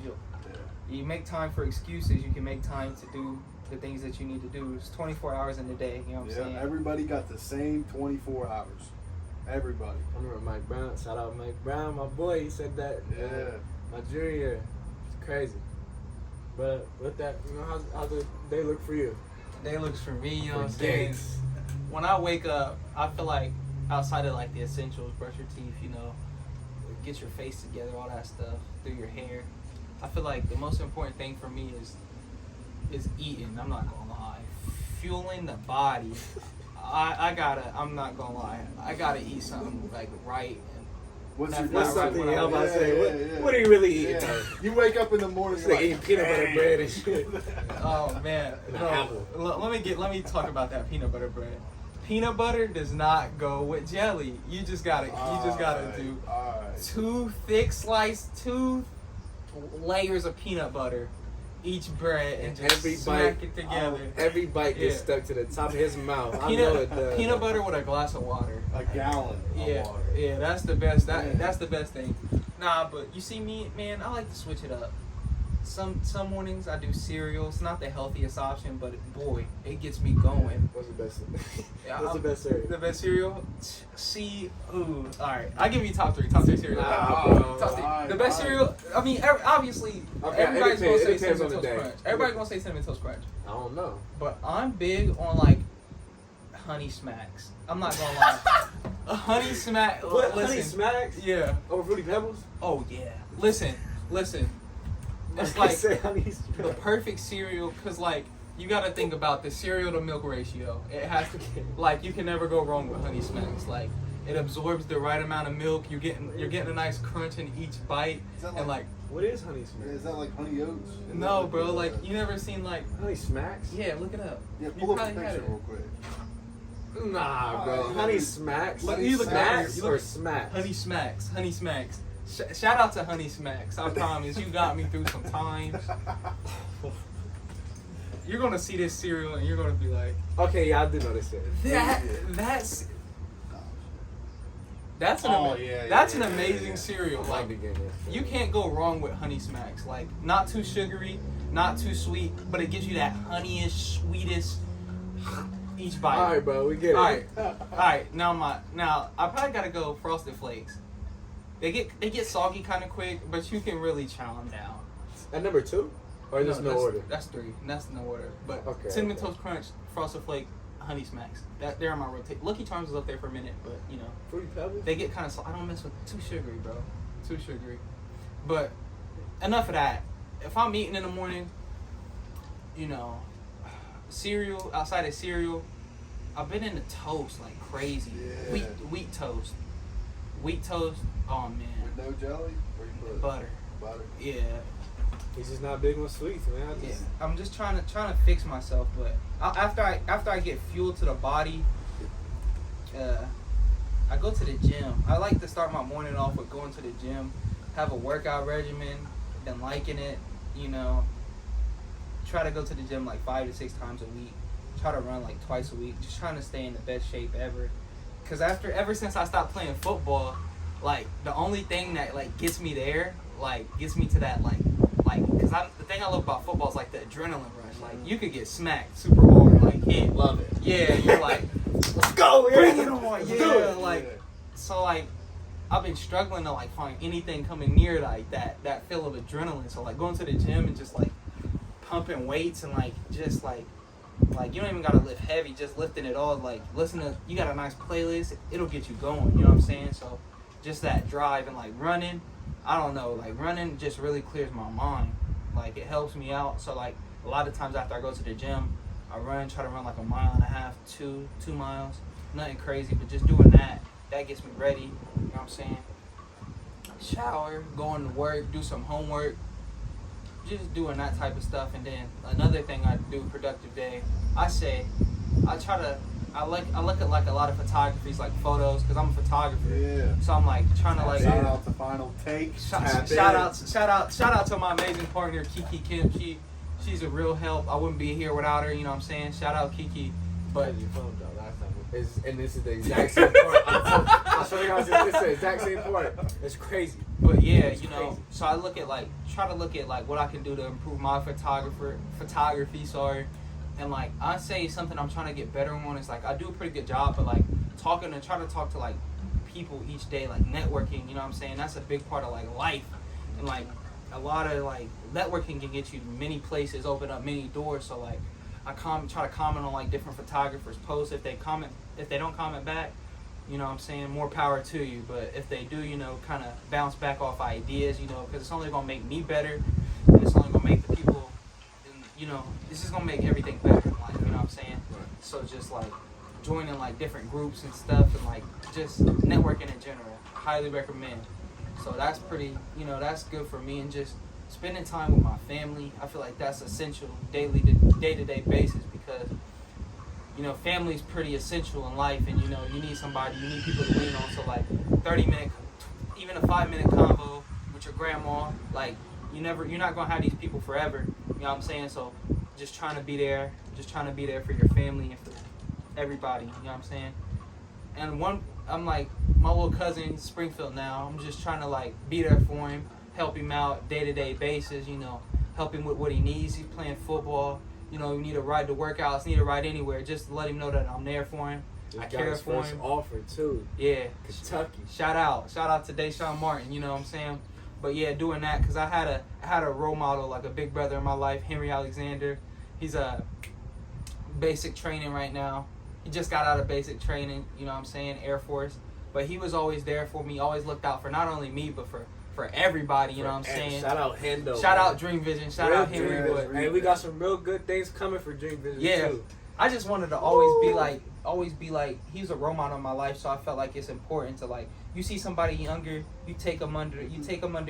You make time for excuses. You can make time to do the things that you need to do. It's 24 hours in a day. You know what I'm saying? Everybody got the same 24 hours. Everybody. I remember Mike Brown. Shout out Mike Brown, my boy. He said that. Yeah. My junior year. It's crazy. But with that, how the day look for you? Day looks for me, you know For what I'm saying? days. When I wake up, I feel like outside of like the essentials, brush your teeth, you know, get your face together, all that stuff, do your hair. I feel like the most important thing for me is eating. I'm not gonna lie, fueling the body. I'm not gonna lie, I gotta eat something like right. What's What's something right? I'm about to say? Yeah. What do you really eat? Yeah. You wake up in the morning, It's you're like eating peanut butter bread and shit. Oh man, And an no. apple. Let me talk about that peanut butter bread. Peanut butter does not go with jelly. You just gotta do Alright. 2 thick sliced, 2 layers of peanut butter, each bread, and just Every smack bite- it together. Every bite gets Yeah. stuck to the top of his mouth. I know it does. Peanut butter with a glass of water. A gallon Yeah, of water. yeah, that's the best. Yeah. That's the best thing. Nah, but you see me, man. I like to switch it up. Some mornings I do cereal. It's not the healthiest option, but boy, it gets me going. What's the best? Yeah, What's the best cereal? The best cereal? All right, I give you top three cereal. Nah, bro. Top three. Alright, The best cereal. I mean, obviously, Okay, everybody's it gonna say depends on cinnamon the toast day. crunch. Everybody's gonna say cinnamon toast crunch. I don't know. But I'm big on like honey smacks. I'm not gonna lie. A honey smack. What? Listen, Honey Smacks? Yeah. Over Fruity Pebbles? Oh yeah. Listen. It's I like say Honey the Smacks. perfect cereal because like you got to think about the cereal to milk ratio. It has to like you can never go wrong with honey smacks. Like it absorbs the right amount of milk. You're getting a nice crunch in each bite. Is that And like What is Honey Smacks? Is that like honey oats? no, bro. Like you never seen like Honey Smacks? yeah. Look it up. Yeah, You pull up a probably had picture it. real quick. Nah, bro. Oh, Honey yeah. Smacks? Look, you look Smacks you look- or Smacks? Honey Smacks. Honey Smacks. Shout out to Honey Smacks. I promise you got me through some times. You're gonna see this cereal and you're gonna be like, Okay, yeah, I do know this shit. that's an Oh, yeah, that's yeah, an amazing yeah. cereal. I Like be getting this. you can't go wrong with Honey Smacks. Like not too sugary, not too sweet, but it gives you that honeyish, sweetest each bite. Alright, bro, we get it. Alright. Now I probably gotta go Frosted Flakes. They get soggy kind of quick, but you can really chow them down. At number 2? Or just no that's, order? That's 3. That's no order. But Okay, Cinnamon okay. Toast Crunch, Frosted Flake, Honey Smacks. They're on my rotation. Lucky Charms is up there for a minute, but you know Fruity Pebbles? they get kind of. I don't mess with too sugary, bro. Too sugary. But enough of that. If I'm eating in the morning, you know, cereal outside of cereal, I've been into toast like crazy. Yeah. Wheat toast. Wheat toast. Oh man. With no jelly? Where you put it? Butter. Butter. Yeah. He's just not big on sweets, man. I Yeah, just, I'm just trying to fix myself, but after I get fuel to the body, I go to the gym. I like to start my morning off with going to the gym, have a workout regimen, been liking it, you know. Try to go to the gym like 5 to 6 times a week. Try to run like twice a week. Just trying to stay in the best shape ever. Cause ever since I stopped playing football, like the only thing that like gets me there, like gets me to that like, cause the thing I love about football is like the adrenaline rush. Like you could get smacked super hard, like hit. love it. Yeah, you're like, Let's go, bring it on, Let's do yeah. it. Like, so like, I've been struggling to like find anything coming near like that feel of adrenaline. So like going to the gym and just like pumping weights and like just like you don't even gotta lift heavy, just lifting it all. Like listen to, you got a nice playlist, it'll get you going. You know what I'm saying? So just that drive and like running, I don't know, like running just really clears my mind. Like it helps me out. So like a lot of times after I go to the gym, I try to run like 1.5 miles, 2 miles. Nothing crazy, but just doing that gets me ready. You know what I'm saying? Shower, going to work, do some homework, just doing that type of stuff. And then another thing I do, productive day, I look at like a lot of photographies, like photos, because I'm a photographer. Yeah. So I'm like trying to like Shout out to Final Take. shout out to my amazing partner Kiki Kemp. She's a real help. I wouldn't be here without her. You know what I'm saying? Shout out Kiki. But Your phone though, last time. And this is the exact same part. I swear to God, this is the exact same part. It's crazy. But yeah, It's you know, crazy. so I try to look at like what I can do to improve my photography, sorry. And like I say something I'm trying to get better on is like I do a pretty good job, but like try to talk to like people each day, like networking, you know what I'm saying? That's a big part of like life. And like a lot of like networking can get you many places, open up many doors. So like I try to comment on like different photographers' posts. If they don't comment back, you know what I'm saying, more power to you. But if they do, you know, kind of bounce back off ideas, you know, because it's only going to make me better, and it's only going to make the people, you know, this is going to make everything better in life, you know what I'm saying? Right. So just like joining like different groups and stuff, and like just networking in general, highly recommend. So that's pretty, you know, that's good for me, and just spending time with my family. I feel like that's essential day-to-day basis, because you know, family is pretty essential in life, and you know, you need somebody, you need people to lean on. So like 30-minute, even a 5-minute convo with your grandma, like you're not gonna have these people forever. You know what I'm saying? So just trying to be there for your family and for everybody. You know what I'm saying? And I'm like my little cousin Springfield now. I'm just trying to like be there for him, help him out day-to-day basis. You know, help him with what he needs. He's playing football. You know, you need a ride to workouts, need a ride anywhere. Just let him know that I'm there for him. I care for him. Offer too. Yeah. Kentucky. Shout out to Deshaun Martin. You know what I'm saying? But yeah, doing that, because I had a role model, like a big brother in my life, Henry Alexander. He's a basic training right now. He just got out of basic training. You know what I'm saying? Air Force. But he was always there for me. Always looked out for not only me, but for everybody. You know what I'm saying? Shout out Hendo. Shout out Dream Vision. Shout out Henry. Vision. Hey, we got some real good things coming for Dream Vision too. I just wanted to always be like he's a role model in my life, so I felt like it's important to like, you see somebody younger, you take them under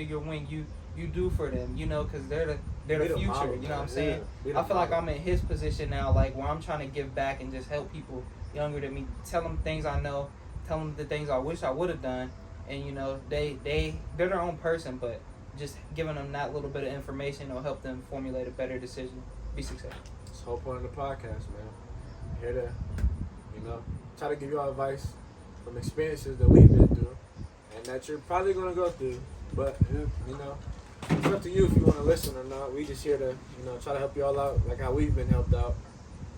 your wing, you do for them, you know, because they're the future. Model, you know what I'm saying? Yeah. I feel like I'm in his position now, like where I'm trying to give back and just help people younger than me, tell them things I know, tell them the things I wish I would have done, and you know they're their own person, but just giving them that little bit of information will help them formulate a better decision, be successful. That's the whole point of the podcast, man. Here to, you know, try to give y'all advice from experiences that we've been through and that you're probably going to go through. But, you know, it's up to you if you want to listen or not. We just here to, you know, try to help y'all out like how we've been helped out.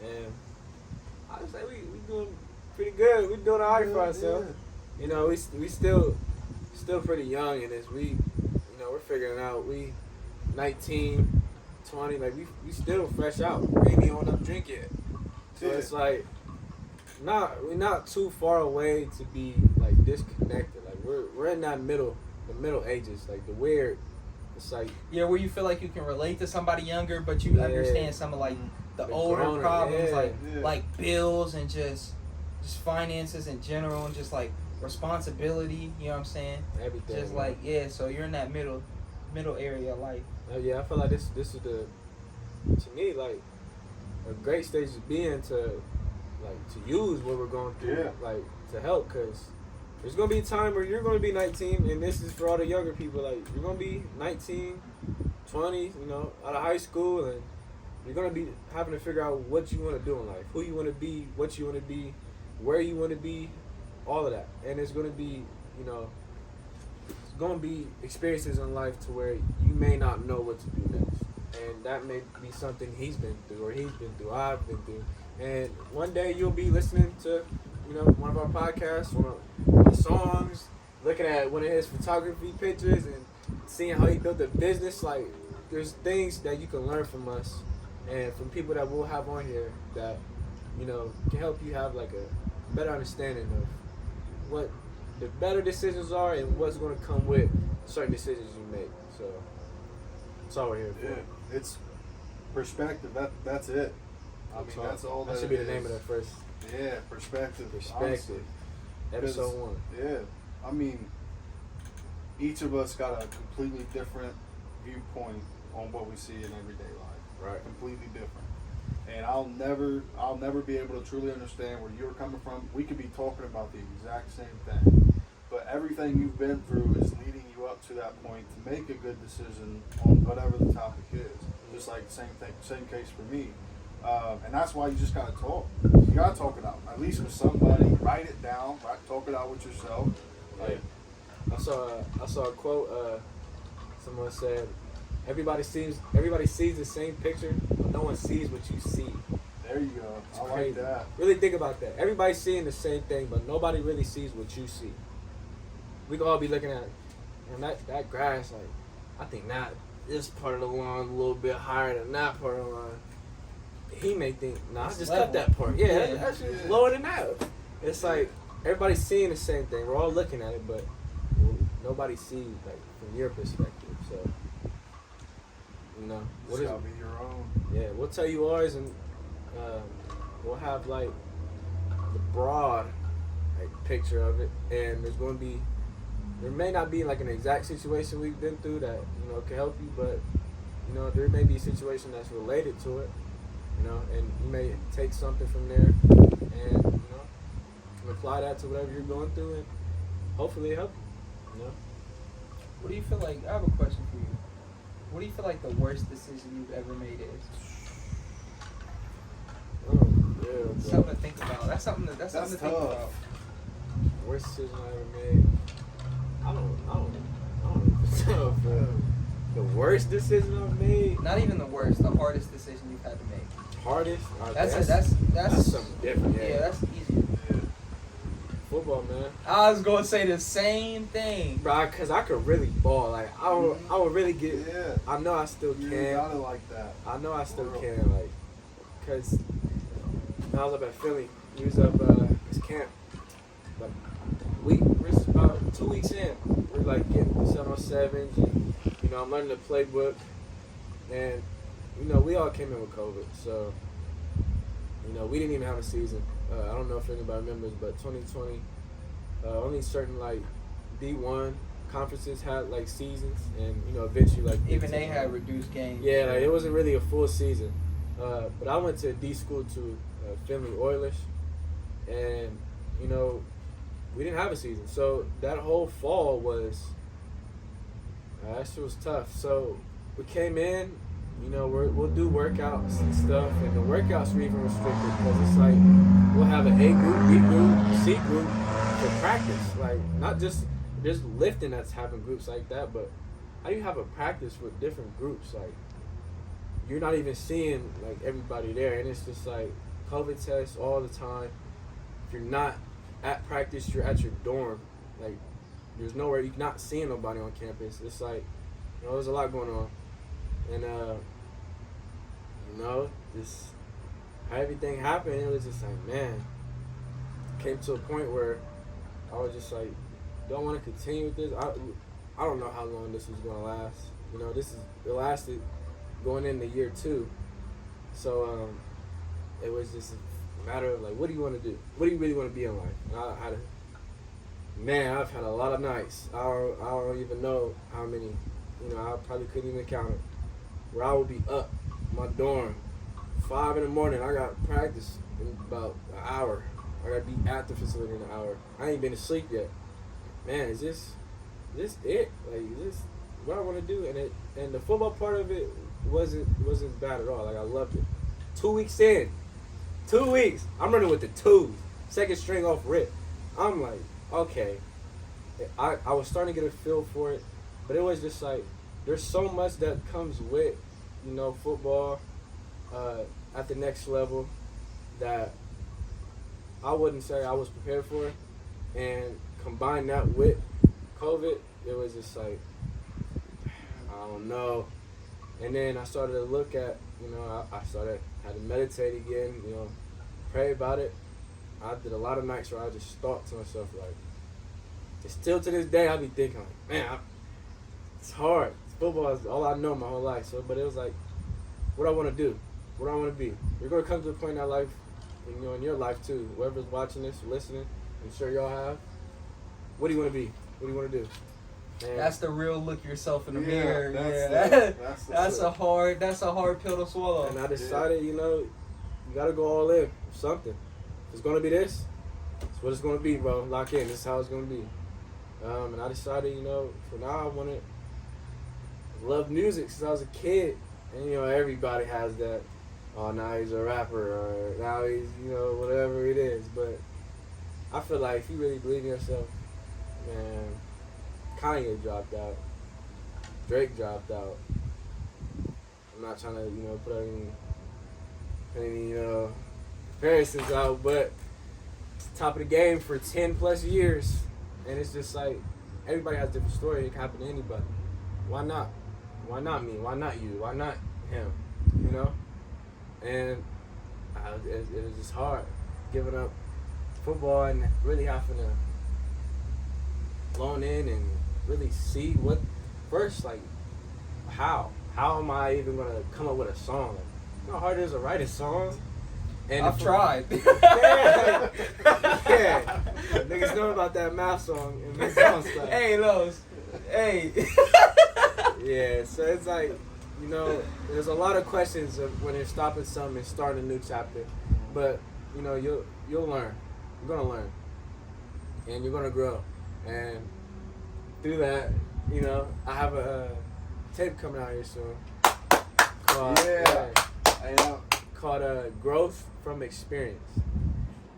And I would say we doing pretty good. We're doing all right for ourselves. You know, we still pretty young in this. You know, we're figuring out. We 19, 20, like we still fresh out. We ain't even on up drink yet. So it's like we're not too far away to be like disconnected. Like we're in that the middle ages, like the weird. It's like where you feel like you can relate to somebody younger, but you understand some of like the older problems, like bills and just finances in general, and just like responsibility. You know what I'm saying? Everything. Just like so you're in that middle area of life. Yeah, I feel like this is to me like a great stage to be in, to use what we're going through, like to help, because there's gonna be a time where you're gonna be 19, and this is for all the younger people. Like you're gonna be 19, 20, you know, out of high school, and you're gonna be having to figure out what you want to do in life, who you want to be, what you want to be, where you want to be, all of that. And it's gonna be, you know, it's gonna be experiences in life to where you may not know what to do next. And that may be something he's been through, or he's been through, I've been through. And one day you'll be listening to, you know, one of our podcasts, one of our songs, looking at one of his photography pictures and seeing how he built a business. Like, there's things that you can learn from us and from people that we'll have on here that, you know, can help you have like a better understanding of what the better decisions are and what's going to come with certain decisions you make. So that's all we're here for. Yeah, it's perspective. That's it. I mean, that's all that should be the name of that first. Yeah, perspective. Perspective. Episode 1. Yeah, I mean, each of us got a completely different viewpoint on what we see in everyday life. Right. Completely different. And I'll never be able to truly understand where you're coming from. We could be talking about the exact same thing, but everything you've been through is leading you up to that point to make a good decision on whatever the topic is. Just like the same case for me. And that's why you just gotta talk. You gotta talk it out, at least with somebody. Write it down. Talk it out with yourself. Like, I saw a quote. Someone said, "Everybody sees the same picture, but no one sees what you see." there you go. It's I crazy. like that. Really think about that. Everybody's seeing the same thing, but nobody really sees what you see. We can all be looking at, and that grass. Like, I think that this part of the lawn a little bit higher than that part of the lawn. He may think, nah, I just cut that part. Yeah, that's just lower than that. It's like, everybody's seeing the same thing. We're all looking at it, but nobody sees like from your perspective. So, you know, It's gotta be your own. Yeah, we'll tell you ours, and we'll have like the broad like picture of it, and there may not be like an exact situation we've been through that can help you, but there may be a situation that's related to it, and you may take something from there and apply that to whatever you're going through, and hopefully it help you. What do you feel like? I have a question for you. What do you feel like the worst decision you've ever made is? Oh, yeah, Something to think about. That's something to think tough. about. Worst decision I ever made. I don't know if it's tough, bro. The worst decision I've made. Not even the worst. The hardest decision you've had to make. Hardest. That's something different. Yeah, that's easy. Football, man. I was gonna say the same thing, Bro, cause I could really ball. Like I would really get. Yeah. I know I still You can. got it like that. I know I still World. can. Like, cause when I was up at Philly, we was up this camp. Like we're about 2 weeks in. We're like getting 7-on-7s, and I'm learning the playbook, and we all came in with COVID, so we didn't even have a season. I don't know if anybody remembers, but 2020, only certain like D1 conferences had like seasons, and eventually like even they had reduced games. Yeah, like, it wasn't really a full season. But I went to a D school to Finley Oilers, and we didn't have a season, so that whole fall was that shit was tough. So we came in. We'll do workouts and stuff, and the workouts are even restricted because it's like we'll have an A group, B group, C group for practice. Like not just lifting that's having groups like that, but how do you have a practice with different groups? Like you're not even seeing like everybody there, and it's just like COVID tests all the time. If you're not at practice, you're at your dorm. Like there's nowhere you're not seeing nobody on campus. It's like there's a lot going on. And just how everything happened, it was just like, man, came to a point where I was just like, do I want to continue with this? I don't know how long this is gonna last. It lasted going into year 2. So it was just a matter of like, what do you want to do? What do you really want to be in life? And I've had a lot of nights. I don't even know how many. I probably couldn't even count it. Where I would be up my dorm 5 in the morning. I got practice in about an hour. I gotta be at the facility in an hour. I ain't been to sleep yet. Man, is this it? Like, is this what I want to do? And the football part of it wasn't bad at all. Like I loved it. 2 weeks in, 2 weeks, I'm running with the 2s, second string off rip. I'm like, okay. I was starting to get a feel for it, but it was just like. There's so much that comes with, football at the next level that I wouldn't say I was prepared for. And combine that with COVID, it was just like, I don't know. And then I started to look at, had to meditate again, pray about it. I did a lot of nights where I just thought to myself, like, still to this day, I be thinking, like, man, it's hard. Football is all I know my whole life. So, but it was like, what I want to do, what I want to be. You're gonna come to a point in our life, in your life too. Whoever's watching this, listening, I'm sure y'all have. What do you want to be? What do you want to do? And that's the real look yourself in the mirror. That's a hard pill to swallow. And I decided, you gotta go all in for something. If it's gonna be this, it's what it's gonna be, bro. Lock in. This is how it's gonna be. And I decided, for now I wanted. Love music since I was a kid, and everybody has that. Oh, now he's a rapper, or now he's whatever it is. But I feel like if you really believe in yourself, man, Kanye dropped out, Drake dropped out. I'm not trying to put any comparisons out, but it's the top of the game for 10+ years, and it's just like everybody has a different story. It can happen to anybody. Why not? Why not me? Why not you? Why not him? And it was just hard giving up football and really having to loan in and really see what first, like, how am I even gonna come up with a song? Like, you know how hard it is to write a song? And I've tried. yeah. Niggas know about that math song and this song stuff. Hey, Los. Hey. Yeah, so it's like, you know, there's a lot of questions of when you're stopping something and starting a new chapter. But, you know, you'll learn. You're gonna learn. And you're gonna grow. And through that, you know, I have a tape coming out here soon. Called, called Growth from Experience.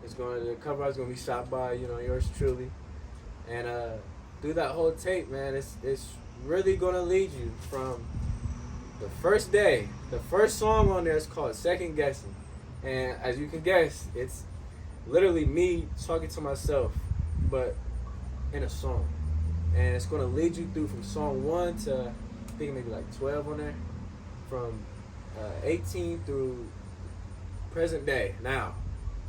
The cover art is gonna be shot by, you know, yours truly. And through that whole tape, man, it's really gonna lead you from the first day. The first song on there is called Second Guessing. And as you can guess, it's literally me talking to myself, but in a song. And it's gonna lead you through from song 1 to I think maybe like 12 on there. From 18 through present day now.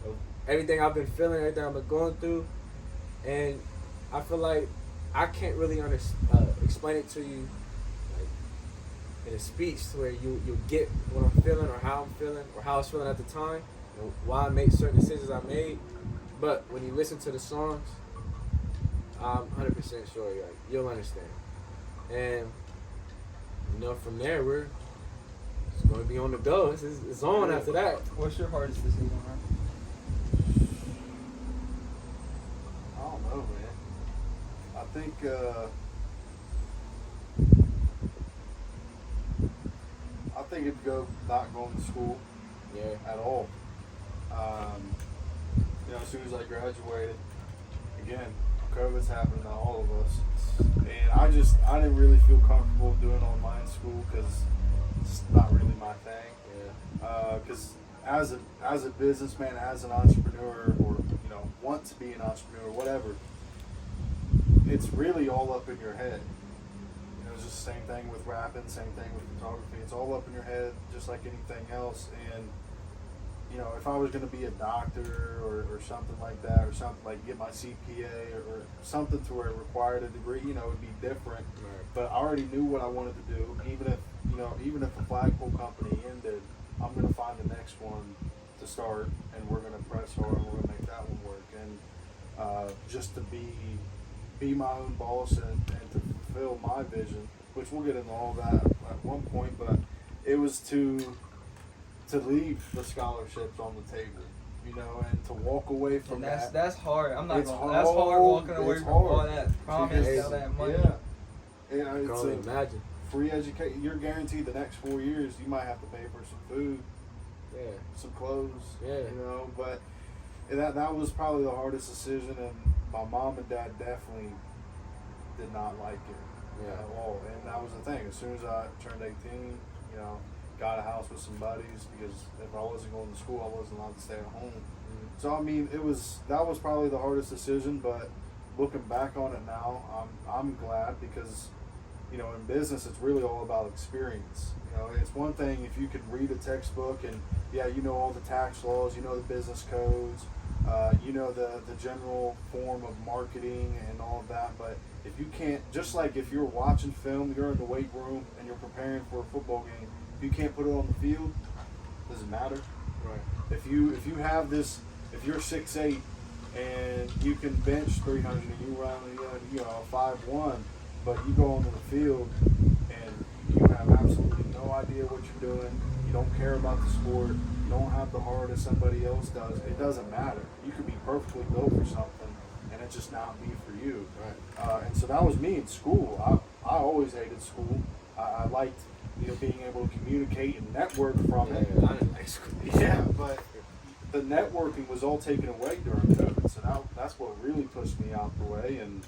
Of everything I've been feeling, everything I've been going through. And I feel like I can't really explain it to you like in a speech to where you'll get what I'm feeling or how I'm feeling or how I was feeling at the time and why I made certain decisions I made. But when you listen to the songs, I'm 100% sure you'll understand. And you know, from there it's going to be on the go. It's on after that. What's your hardest decision, man? I don't know, man. I think it'd go not going to school at all. You know, as soon as I graduated, again, COVID's happening to all of us, and I didn't really feel comfortable doing online school because it's not really my thing. Because as a businessman, as an entrepreneur, or you know, want to be an entrepreneur, whatever, it's really all up in your head. You know, it's just the same thing with rapping, same thing with photography. It's all up in your head, just like anything else. And you know, if I was going to be a doctor or something like that, or something like get my CPA or something to where it required a degree, you know, it'd be different. Right. But I already knew what I wanted to do. Even if the flagpole company ended, I'm going to find the next one to start, and we're going to press hard, and we're going to make that one work. And just to be my own boss and to fulfill my vision, which we'll get into all that at one point, but it was to leave the scholarships on the table, you know, and to walk away from And that. that's hard. I'm not It's gonna. That's hard walking away It's from all hard. that promise, Because- all that money. Yeah. And I can it's only a imagine. free education. You're guaranteed the next 4 years you might have to pay for some food, Yeah. some clothes, Yeah. you know. But that was probably the hardest decision, and my mom and dad definitely did not like it at all. And that was the thing. As soon as I turned 18, you know, got a house with some buddies, because if I wasn't going to school, I wasn't allowed to stay at home. So I mean, that was probably the hardest decision. But looking back on it now, I'm glad, because you know, in business, it's really all about experience. You know, it's one thing if you can read a textbook and you know all the tax laws, you know the business codes, you know the general form of marketing and all of that. But if you can't, just like if you're watching film, you're in the weight room and you're preparing for a football game, if you can't put it on the field, does it matter? Right. If you have this, if you're 6'8" and you can bench 300 and you run 5'1", but you go onto the field and you have absolutely no idea what you're doing, you don't care about the sport, you don't have the heart as somebody else does, it doesn't matter. You could be perfectly built for something and it just not be for you. Right. And so that was me in school. I always hated school. I liked, you know, being able to communicate and network from it. I didn't like school. Yeah, but the networking was all taken away during COVID, so now that's what really pushed me out the way. And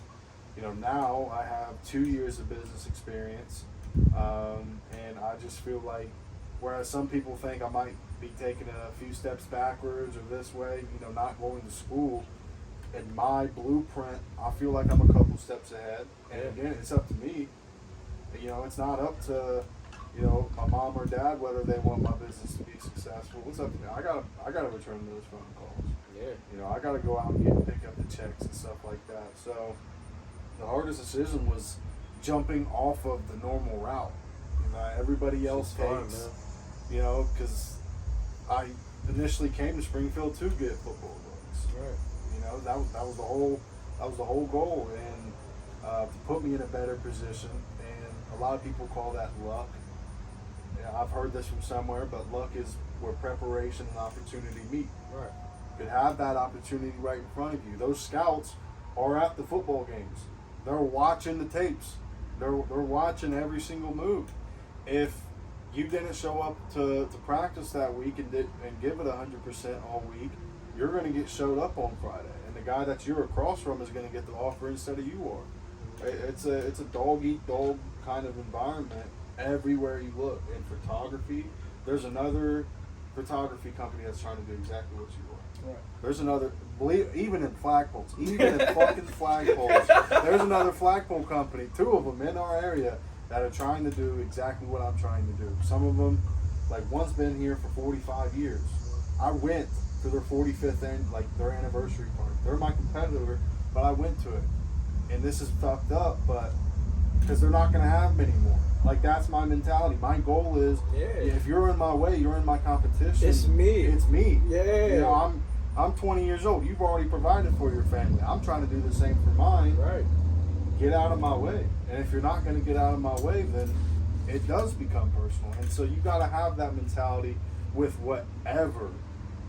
you know, now I have 2 years of business experience, and I just feel like, whereas some people think I might be taking a few steps backwards or this way, you know, not going to school, in my blueprint, I feel like I'm a couple steps ahead. And again, it's up to me. You know, it's not up to, you know, my mom or dad whether they want my business to be successful. It's up to me. I gotta return those phone calls. Yeah. You know, I got to go out and pick up the checks and stuff like that. So the hardest decision was jumping off of the normal route. You know, everybody else hates, you know, because I initially came to Springfield to get football books. Right. You know, that was the whole goal, and to put me in a better position. And a lot of people call that luck. Yeah, I've heard this from somewhere, but luck is where preparation and opportunity meet. Right. You could have that opportunity right in front of you. Those scouts are at the football games. They're watching the tapes. They're watching every single move. If you didn't show up to practice that week and give it 100% all week, you're going to get showed up on Friday, and the guy that you're across from is going to get the offer instead of you are. It's a dog eat dog kind of environment everywhere you look. In photography, there's another photography company that's trying to do exactly what you are. Right. There's another, even in flagpoles, even in fucking flagpoles, there's another flagpole company, 2 of them in our area, that are trying to do exactly what I'm trying to do. Some of them, like one's been here for 45 years. I went to their 45th their anniversary party. They're my competitor, but I went to it. And this is fucked up, but because they're not going to have many more. Like, that's my mentality. My goal is, if you're in my way, you're in my competition. It's me. It's me. Yeah. You know, I'm 20 years old. You've already provided for your family. I'm trying to do the same for mine. Right. Get out of my way. And if you're not going to get out of my way, then it does become personal. And so you got to have that mentality with whatever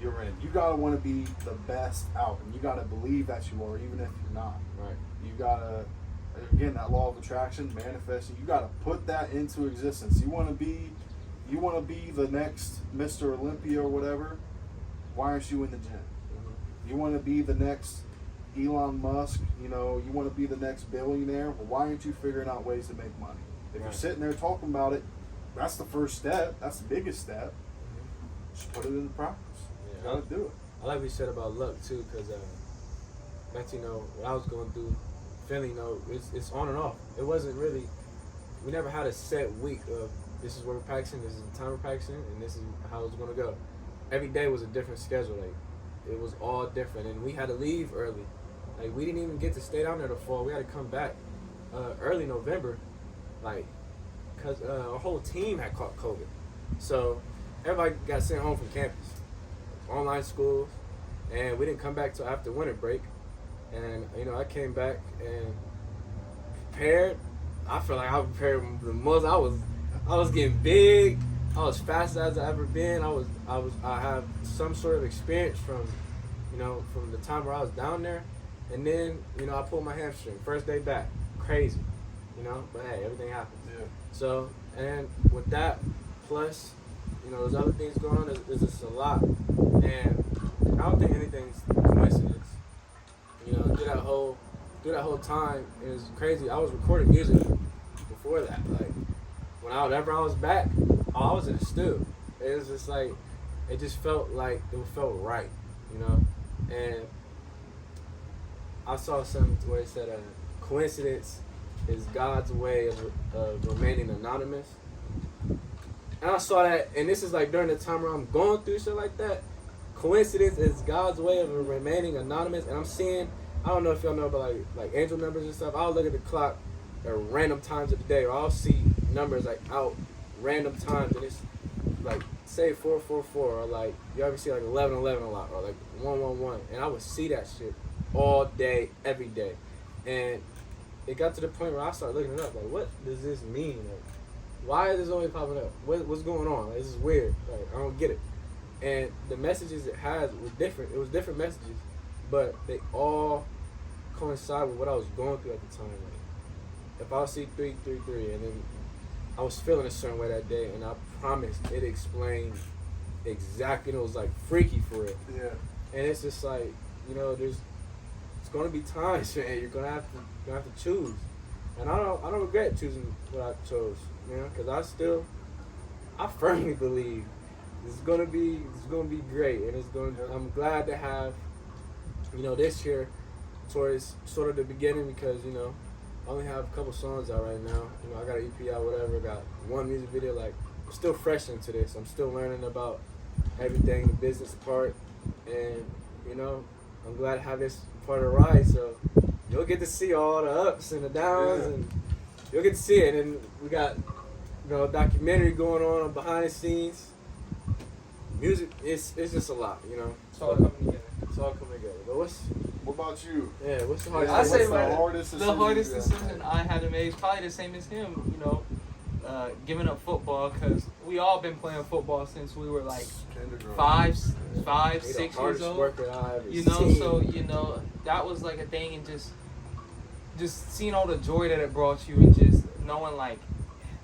you're in. You got to want to be the best out, and you got to believe that you are, even if you're not. Right. You got to, again, that law of attraction, manifesting. You got to put that into existence. You want to be the next Mr. Olympia or whatever. Why aren't you in the gym? Mm-hmm. You want to be the next Elon Musk, you know, you want to be the next billionaire. Well, why aren't you figuring out ways to make money? If you're sitting there talking about it, that's the first step. That's the biggest step. Just put it into practice. You gotta do it. I like what you said about luck too, because back to, you know, what I was going through, feeling, you know, it's on and off. It wasn't really, we never had a set week of this is where we're practicing, this is the time we're practicing, and this is how it's going to go. Every day was a different schedule. Like, it was all different, and we had to leave early. Like, we didn't even get to stay down there the fall. We had to come back early November, like, because our whole team had caught COVID. So everybody got sent home from campus, online schools, and we didn't come back till after winter break. And, you know, I came back and prepared. I feel like I was prepared the most. I was getting big. I was fast as I ever been. I have some sort of experience from the time where I was down there. And then, you know, I pulled my hamstring. First day back. Crazy. You know, but hey, everything happens. Yeah. So, and with that, plus, you know, there's other things going on. There's just a lot. And I don't think anything's coincidence. You know, through that whole time, it was crazy. I was recording music before that. Like, whenever I was back, I was in a stew. It was just like, it just felt like it felt right, you know? And I saw something where it said, coincidence is God's way of remaining anonymous. And I saw that, and this is like during the time where I'm going through shit like that. Coincidence is God's way of remaining anonymous. And I'm seeing, I don't know if y'all know about like angel numbers and stuff. I'll look at the clock at random times of the day, or I'll see numbers like out random times, and it's like, say 444, or like, you ever see like 1111 a lot, or like 111, and I would see that shit all day, every day. And it got to the point where I started looking it up, like, what does this mean? Like, why is this always popping up? What's going on? Like, this is weird. Like, I don't get it. And the messages it has were different. It was different messages, but they all coincide with what I was going through at the time. Like, if I see 333, and then I was feeling a certain way that day, and I promised it explained exactly. It was like freaky for it. Yeah. And it's just like, you know, it's gonna be times, man. You're gonna have to choose. And I don't regret choosing what I chose, you know, because I firmly believe it's gonna be great, and I'm glad to have, you know, this year towards sort of the beginning, because, you know, I only have a couple songs out right now. You know, I got an EP out, whatever. Got one music video. Like, I'm still fresh into this. I'm still learning about everything, the business part, and you know, I'm glad to have this part of the ride. So you'll get to see all the ups and the downs, and you'll get to see it. And we got, you know, a documentary going on behind the scenes. Music, it's just a lot, you know. It's all coming together. It's all coming together. But What about you? what's the Yeah, hardest? I say what's the hardest the decision hardest you had? decision I had to make is probably the same as him. You know, giving up football, because we all been playing football since we were like Kindergarten. five, He the 6 years hardest old. worker I ever You know, seen. so you know that was like a thing, and just seeing all the joy that it brought you, and just knowing like,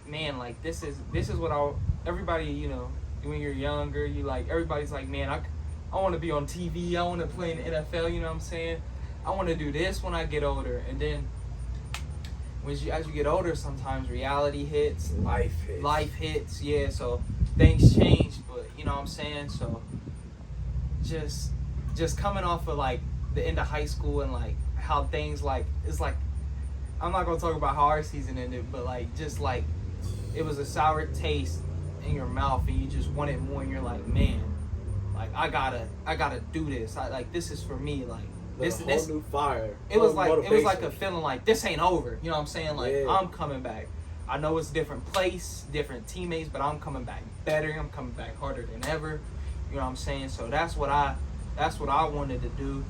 man, like this is what everybody, you know, when you're younger, you like, everybody's like, man, I want to be on TV, I want to play in the NFL, you know what I'm saying? I want to do this when I get older. And then as you get older, sometimes reality hits, life hits, yeah, so things change, but you know what I'm saying? So just coming off of like the end of high school, and like how things like, it's like, I'm not gonna talk about how our season ended, but like just like it was a sour taste in your mouth, and you just wanted more, and you're like, man, like I gotta do this. Like this is for me. Like this new fire. it was like motivation. a feeling like this ain't over. You know what I'm saying? Like Yeah. I'm coming back. I know it's a different place, different teammates, but I'm coming back better. I'm coming back harder than ever. You know what I'm saying? So that's what I wanted to do.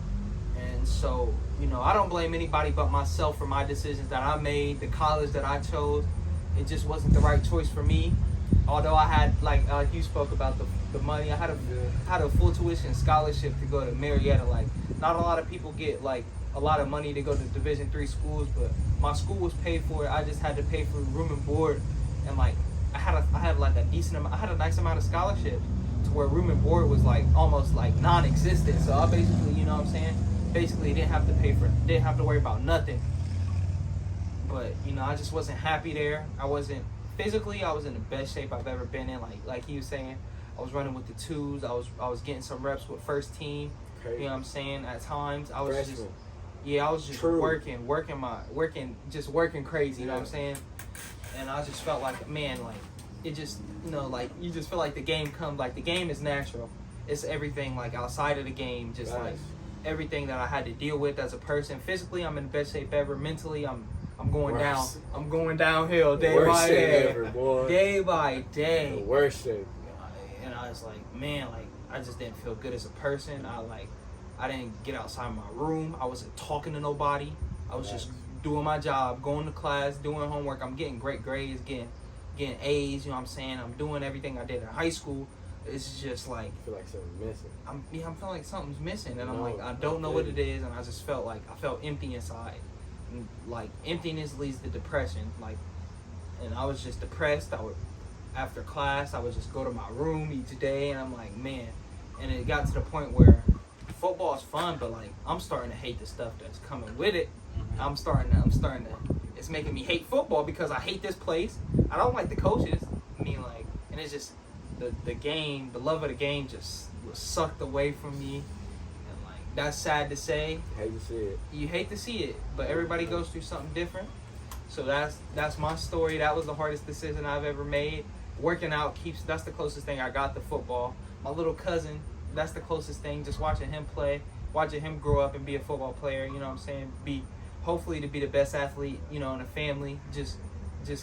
And so, you know, I don't blame anybody but myself for my decisions that I made, the college that I chose. It just wasn't the right choice for me. Although I had, like you spoke about the money, I had a full tuition scholarship to go to Marietta. Like, not a lot of people get like a lot of money to go to Division III schools, but my school was paid for it. I just had to pay for room and board, and like I had like a decent amount. I had a nice amount of scholarships to where room and board was like almost like non-existent. So I basically, you know what I'm saying, basically didn't have to worry about nothing. But you know, I just wasn't happy there. I wasn't physically. I was in the best shape I've ever been in. Like he was saying, I was running with the twos. I was getting some reps with first team. Crazy. You know what I'm saying? At times I was Freshman. I was just True. working crazy. You know what I'm saying? And I just felt like, man, like it just, you know, like you just feel like the game comes, like the game is natural. It's everything like outside of the game, just like everything that I had to deal with as a person. Physically, I'm in the best shape ever. Mentally, I'm going down. Worst. I'm going downhill day Worst by shape day, ever, boy. day by day. The worst shape. And I was like, man, like I just didn't feel good as a person. I didn't get outside my room. I wasn't talking to nobody. I was just doing my job, going to class, doing homework. I'm getting great grades, getting A's. You know what I'm saying? I'm doing everything I did in high school. It's just like I feel like something's missing. I'm feeling like something's missing, and I'm No, like, I don't know what it is, and I just felt empty inside. And like emptiness leads to depression. Like, and I was just depressed. After class, I would just go to my room each day, and I'm like, man. And it got to the point where football is fun, but like I'm starting to hate the stuff that's coming with it. I'm starting to. It's making me hate football because I hate this place. I don't like the coaches. I mean, like, and it's just the game, the love of the game just was sucked away from me. And like that's sad to say. Hate to see it. You hate to see it, but everybody goes through something different. So that's my story. That was the hardest decision I've ever made. Working out that's the closest thing I got to football. My little cousin, that's the closest thing. Just watching him play, watching him grow up and be a football player. You know what I'm saying? Hopefully to be the best athlete, you know, in the family. Just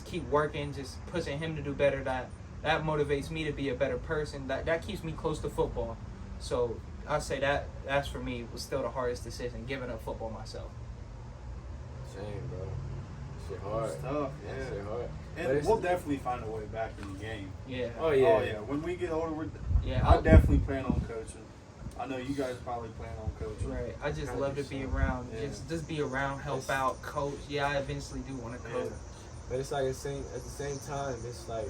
keep working, just pushing him to do better. That motivates me to be a better person. That keeps me close to football. So I say that's for me was still the hardest decision, giving up football myself. Same, bro. Shit hard. It's tough, yeah. Shit hard. And we'll definitely find a way back in the game. Yeah. Oh yeah. Oh yeah. When we get older, Yeah. I definitely plan on coaching. I know you guys probably plan on coaching. Right. I just Gotta love do to be something. around. Yeah. Just be around, help out, coach. Yeah, I eventually do want to coach. Yeah. But it's like at the same time, it's like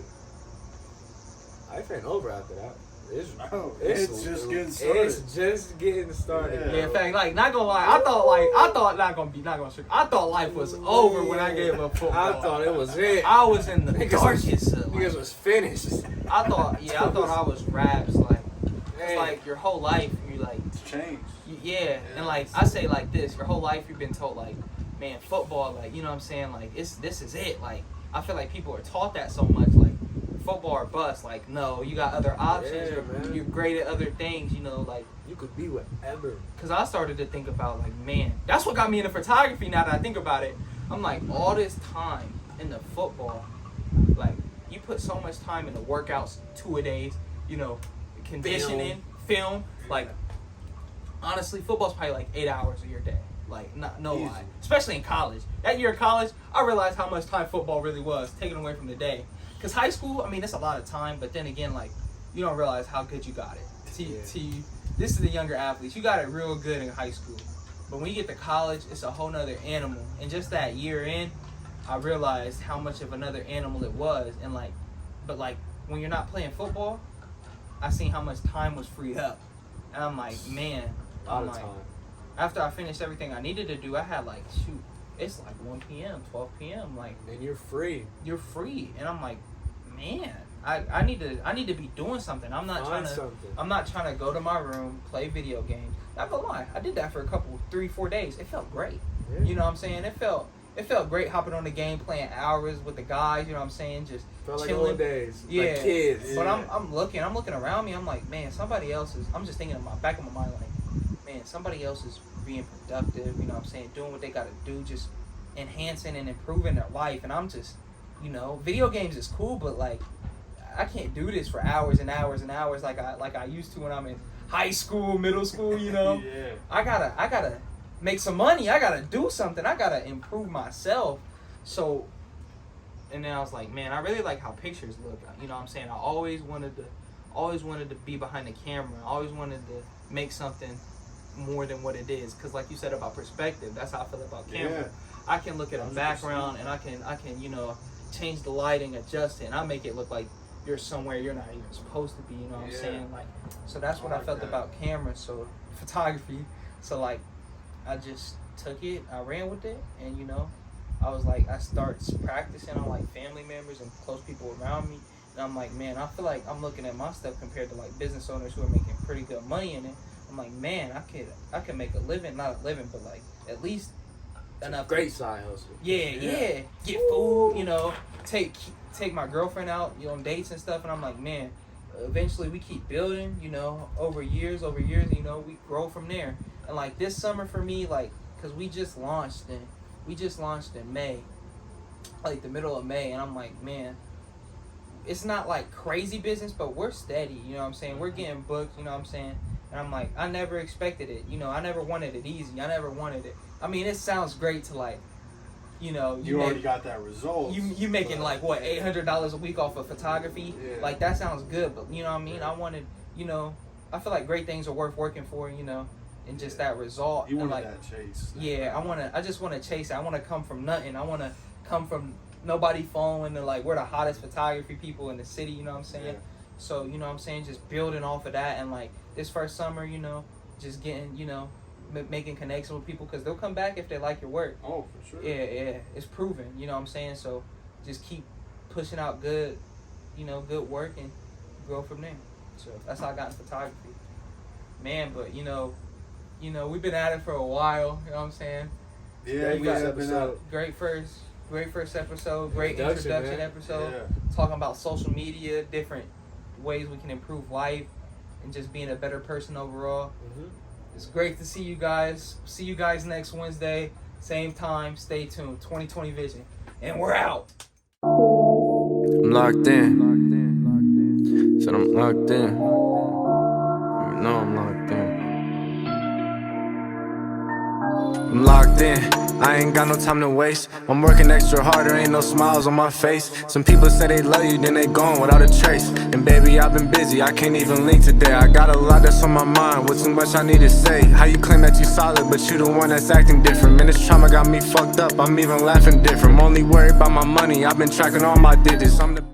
life ain't over after that. It's just getting started. It's just getting started. Yeah. Yeah, in fact, like not gonna lie, I thought not gonna sugar. I thought life was over when I gave up football. I thought it was it. I was in the Niggas darkest. Niggas was finished. I thought I was raps. Like it's Man. like your whole life you like It's changed. yeah, and like I say like this, your whole life you've been told like, man, football, like you know what I'm saying, like this is it. Like I feel like people are taught that so much, like football or bust. Like, no, you got other options. Yeah, man. You're great at other things, you know, like. You could be whatever. Because I started to think about, like, man, that's what got me into photography now that I think about it. I'm like, all this time in the football, like, you put so much time in the workouts, 2-a-days, you know, conditioning, film. Like, honestly, football's probably like 8 hours of your day. Like, no Easy. lie. Especially in college. That year of college, I realized how much time football really was, taken away from the day. Because high school, I mean, it's a lot of time, but then again, like, you don't realize how good you got it. This is the younger athletes. You got it real good in high school. But when you get to college, it's a whole nother animal. And just that year in, I realized how much of another animal it was. And like, but like, when you're not playing football, I seen how much time was freed up. And I'm like, man, A lot of time. after I finished everything I needed to do, I had like, shoot, it's like 1 p.m., 12 p.m. Like, And you're free. you're free. And I'm like, man, I need to be doing something. I'm not Find trying to something. I'm not trying to go to my room, play video games. Not gonna lie, I did that for a couple, 3-4 days. It felt great. Yeah. You know what I'm saying? It felt great hopping on the game, playing hours with the guys. You know what I'm saying? Just Felt like chilling. old days. Yeah, Like kids. But I'm looking around me. I'm like, man, somebody else is. I'm just thinking in my back of my mind, like, man, somebody else is being productive. You know what I'm saying? Doing what they got to do, just enhancing and improving their life. And I'm just, you know, video games is cool, but like, I can't do this for hours and hours and hours like I used to when I'm in high school, middle school. You know, Yeah. I gotta make some money. I gotta do something. I gotta improve myself. So, and then I was like, man, I really like how pictures look. You know what I'm saying? I always wanted to be behind the camera. I always wanted to make something more than what it is. Cause like you said about perspective, that's how I feel about camera. Yeah. I can look at a 100%. background and I can, you know, change the lighting, adjust it, and I make it look like you're somewhere you're not even supposed to be. You know what I'm Yeah. saying? Like, so that's what I like felt that. about camera. So photography. So like, I just took it, I ran with it, and you know, I was like, I start practicing on like family members and close people around me, and I'm like, man, I feel like I'm looking at my stuff compared to like business owners who are making pretty good money in it. I'm like, man, I could make a living, not a living, but like at least enough. Great side hustle. Yeah. Get food, you know, take my girlfriend out, you know, on dates and stuff, and I'm like, man, eventually we keep building, you know, over years, you know, we grow from there. And like this summer for me, like, cause we just launched in May, like the middle of May, and I'm like, man, it's not like crazy business, but we're steady, you know what I'm saying? We're getting booked, you know what I'm saying? And I'm like, I never expected it, you know, I never wanted it easy, I never wanted it. I mean, it sounds great to like, you know, You already got that result. you making like what, $800 a week off of photography? Yeah. Like that sounds good, but you know what I mean? I wanted, you know, I feel like great things are worth working for, you know, and just that result. You and wanted like, that chase. yeah, I just want to chase it. I want to come from nothing. I want to come from nobody following to like, we're the hottest photography people in the city, you know what I'm saying? Yeah. So, you know what I'm saying? Just building off of that, and like this first summer, you know, just getting, you know, making connections with people, because they'll come back if they like your work. Oh, for sure. Yeah, it's proven, you know what I'm saying? So just keep pushing out good, you know, good work and grow from there. So that's how I got in photography. Man, but you know, we've been at it for a while, you know what I'm saying? Yeah, Great you guys first have been episode. out. Great first episode, great Introduction, introduction man. episode. Yeah. Talking about social media, different ways we can improve life, and just being a better person overall. Mm-hmm. It's great to see you guys. See you guys next Wednesday, same time. Stay tuned. 2020 Vision, and we're out. I'm locked in. Said I'm locked in. You know I'm locked in. I'm locked in. I ain't got no time to waste. I'm working extra hard, there ain't no smiles on my face. Some people say they love you, then they gone without a trace. And baby, I've been busy, I can't even link today. I got a lot that's on my mind, with too much I need to say. How you claim that you solid, but you the one that's acting different? Man, this trauma got me fucked up, I'm even laughing different. I'm only worried about my money, I've been tracking all my digits. I'm the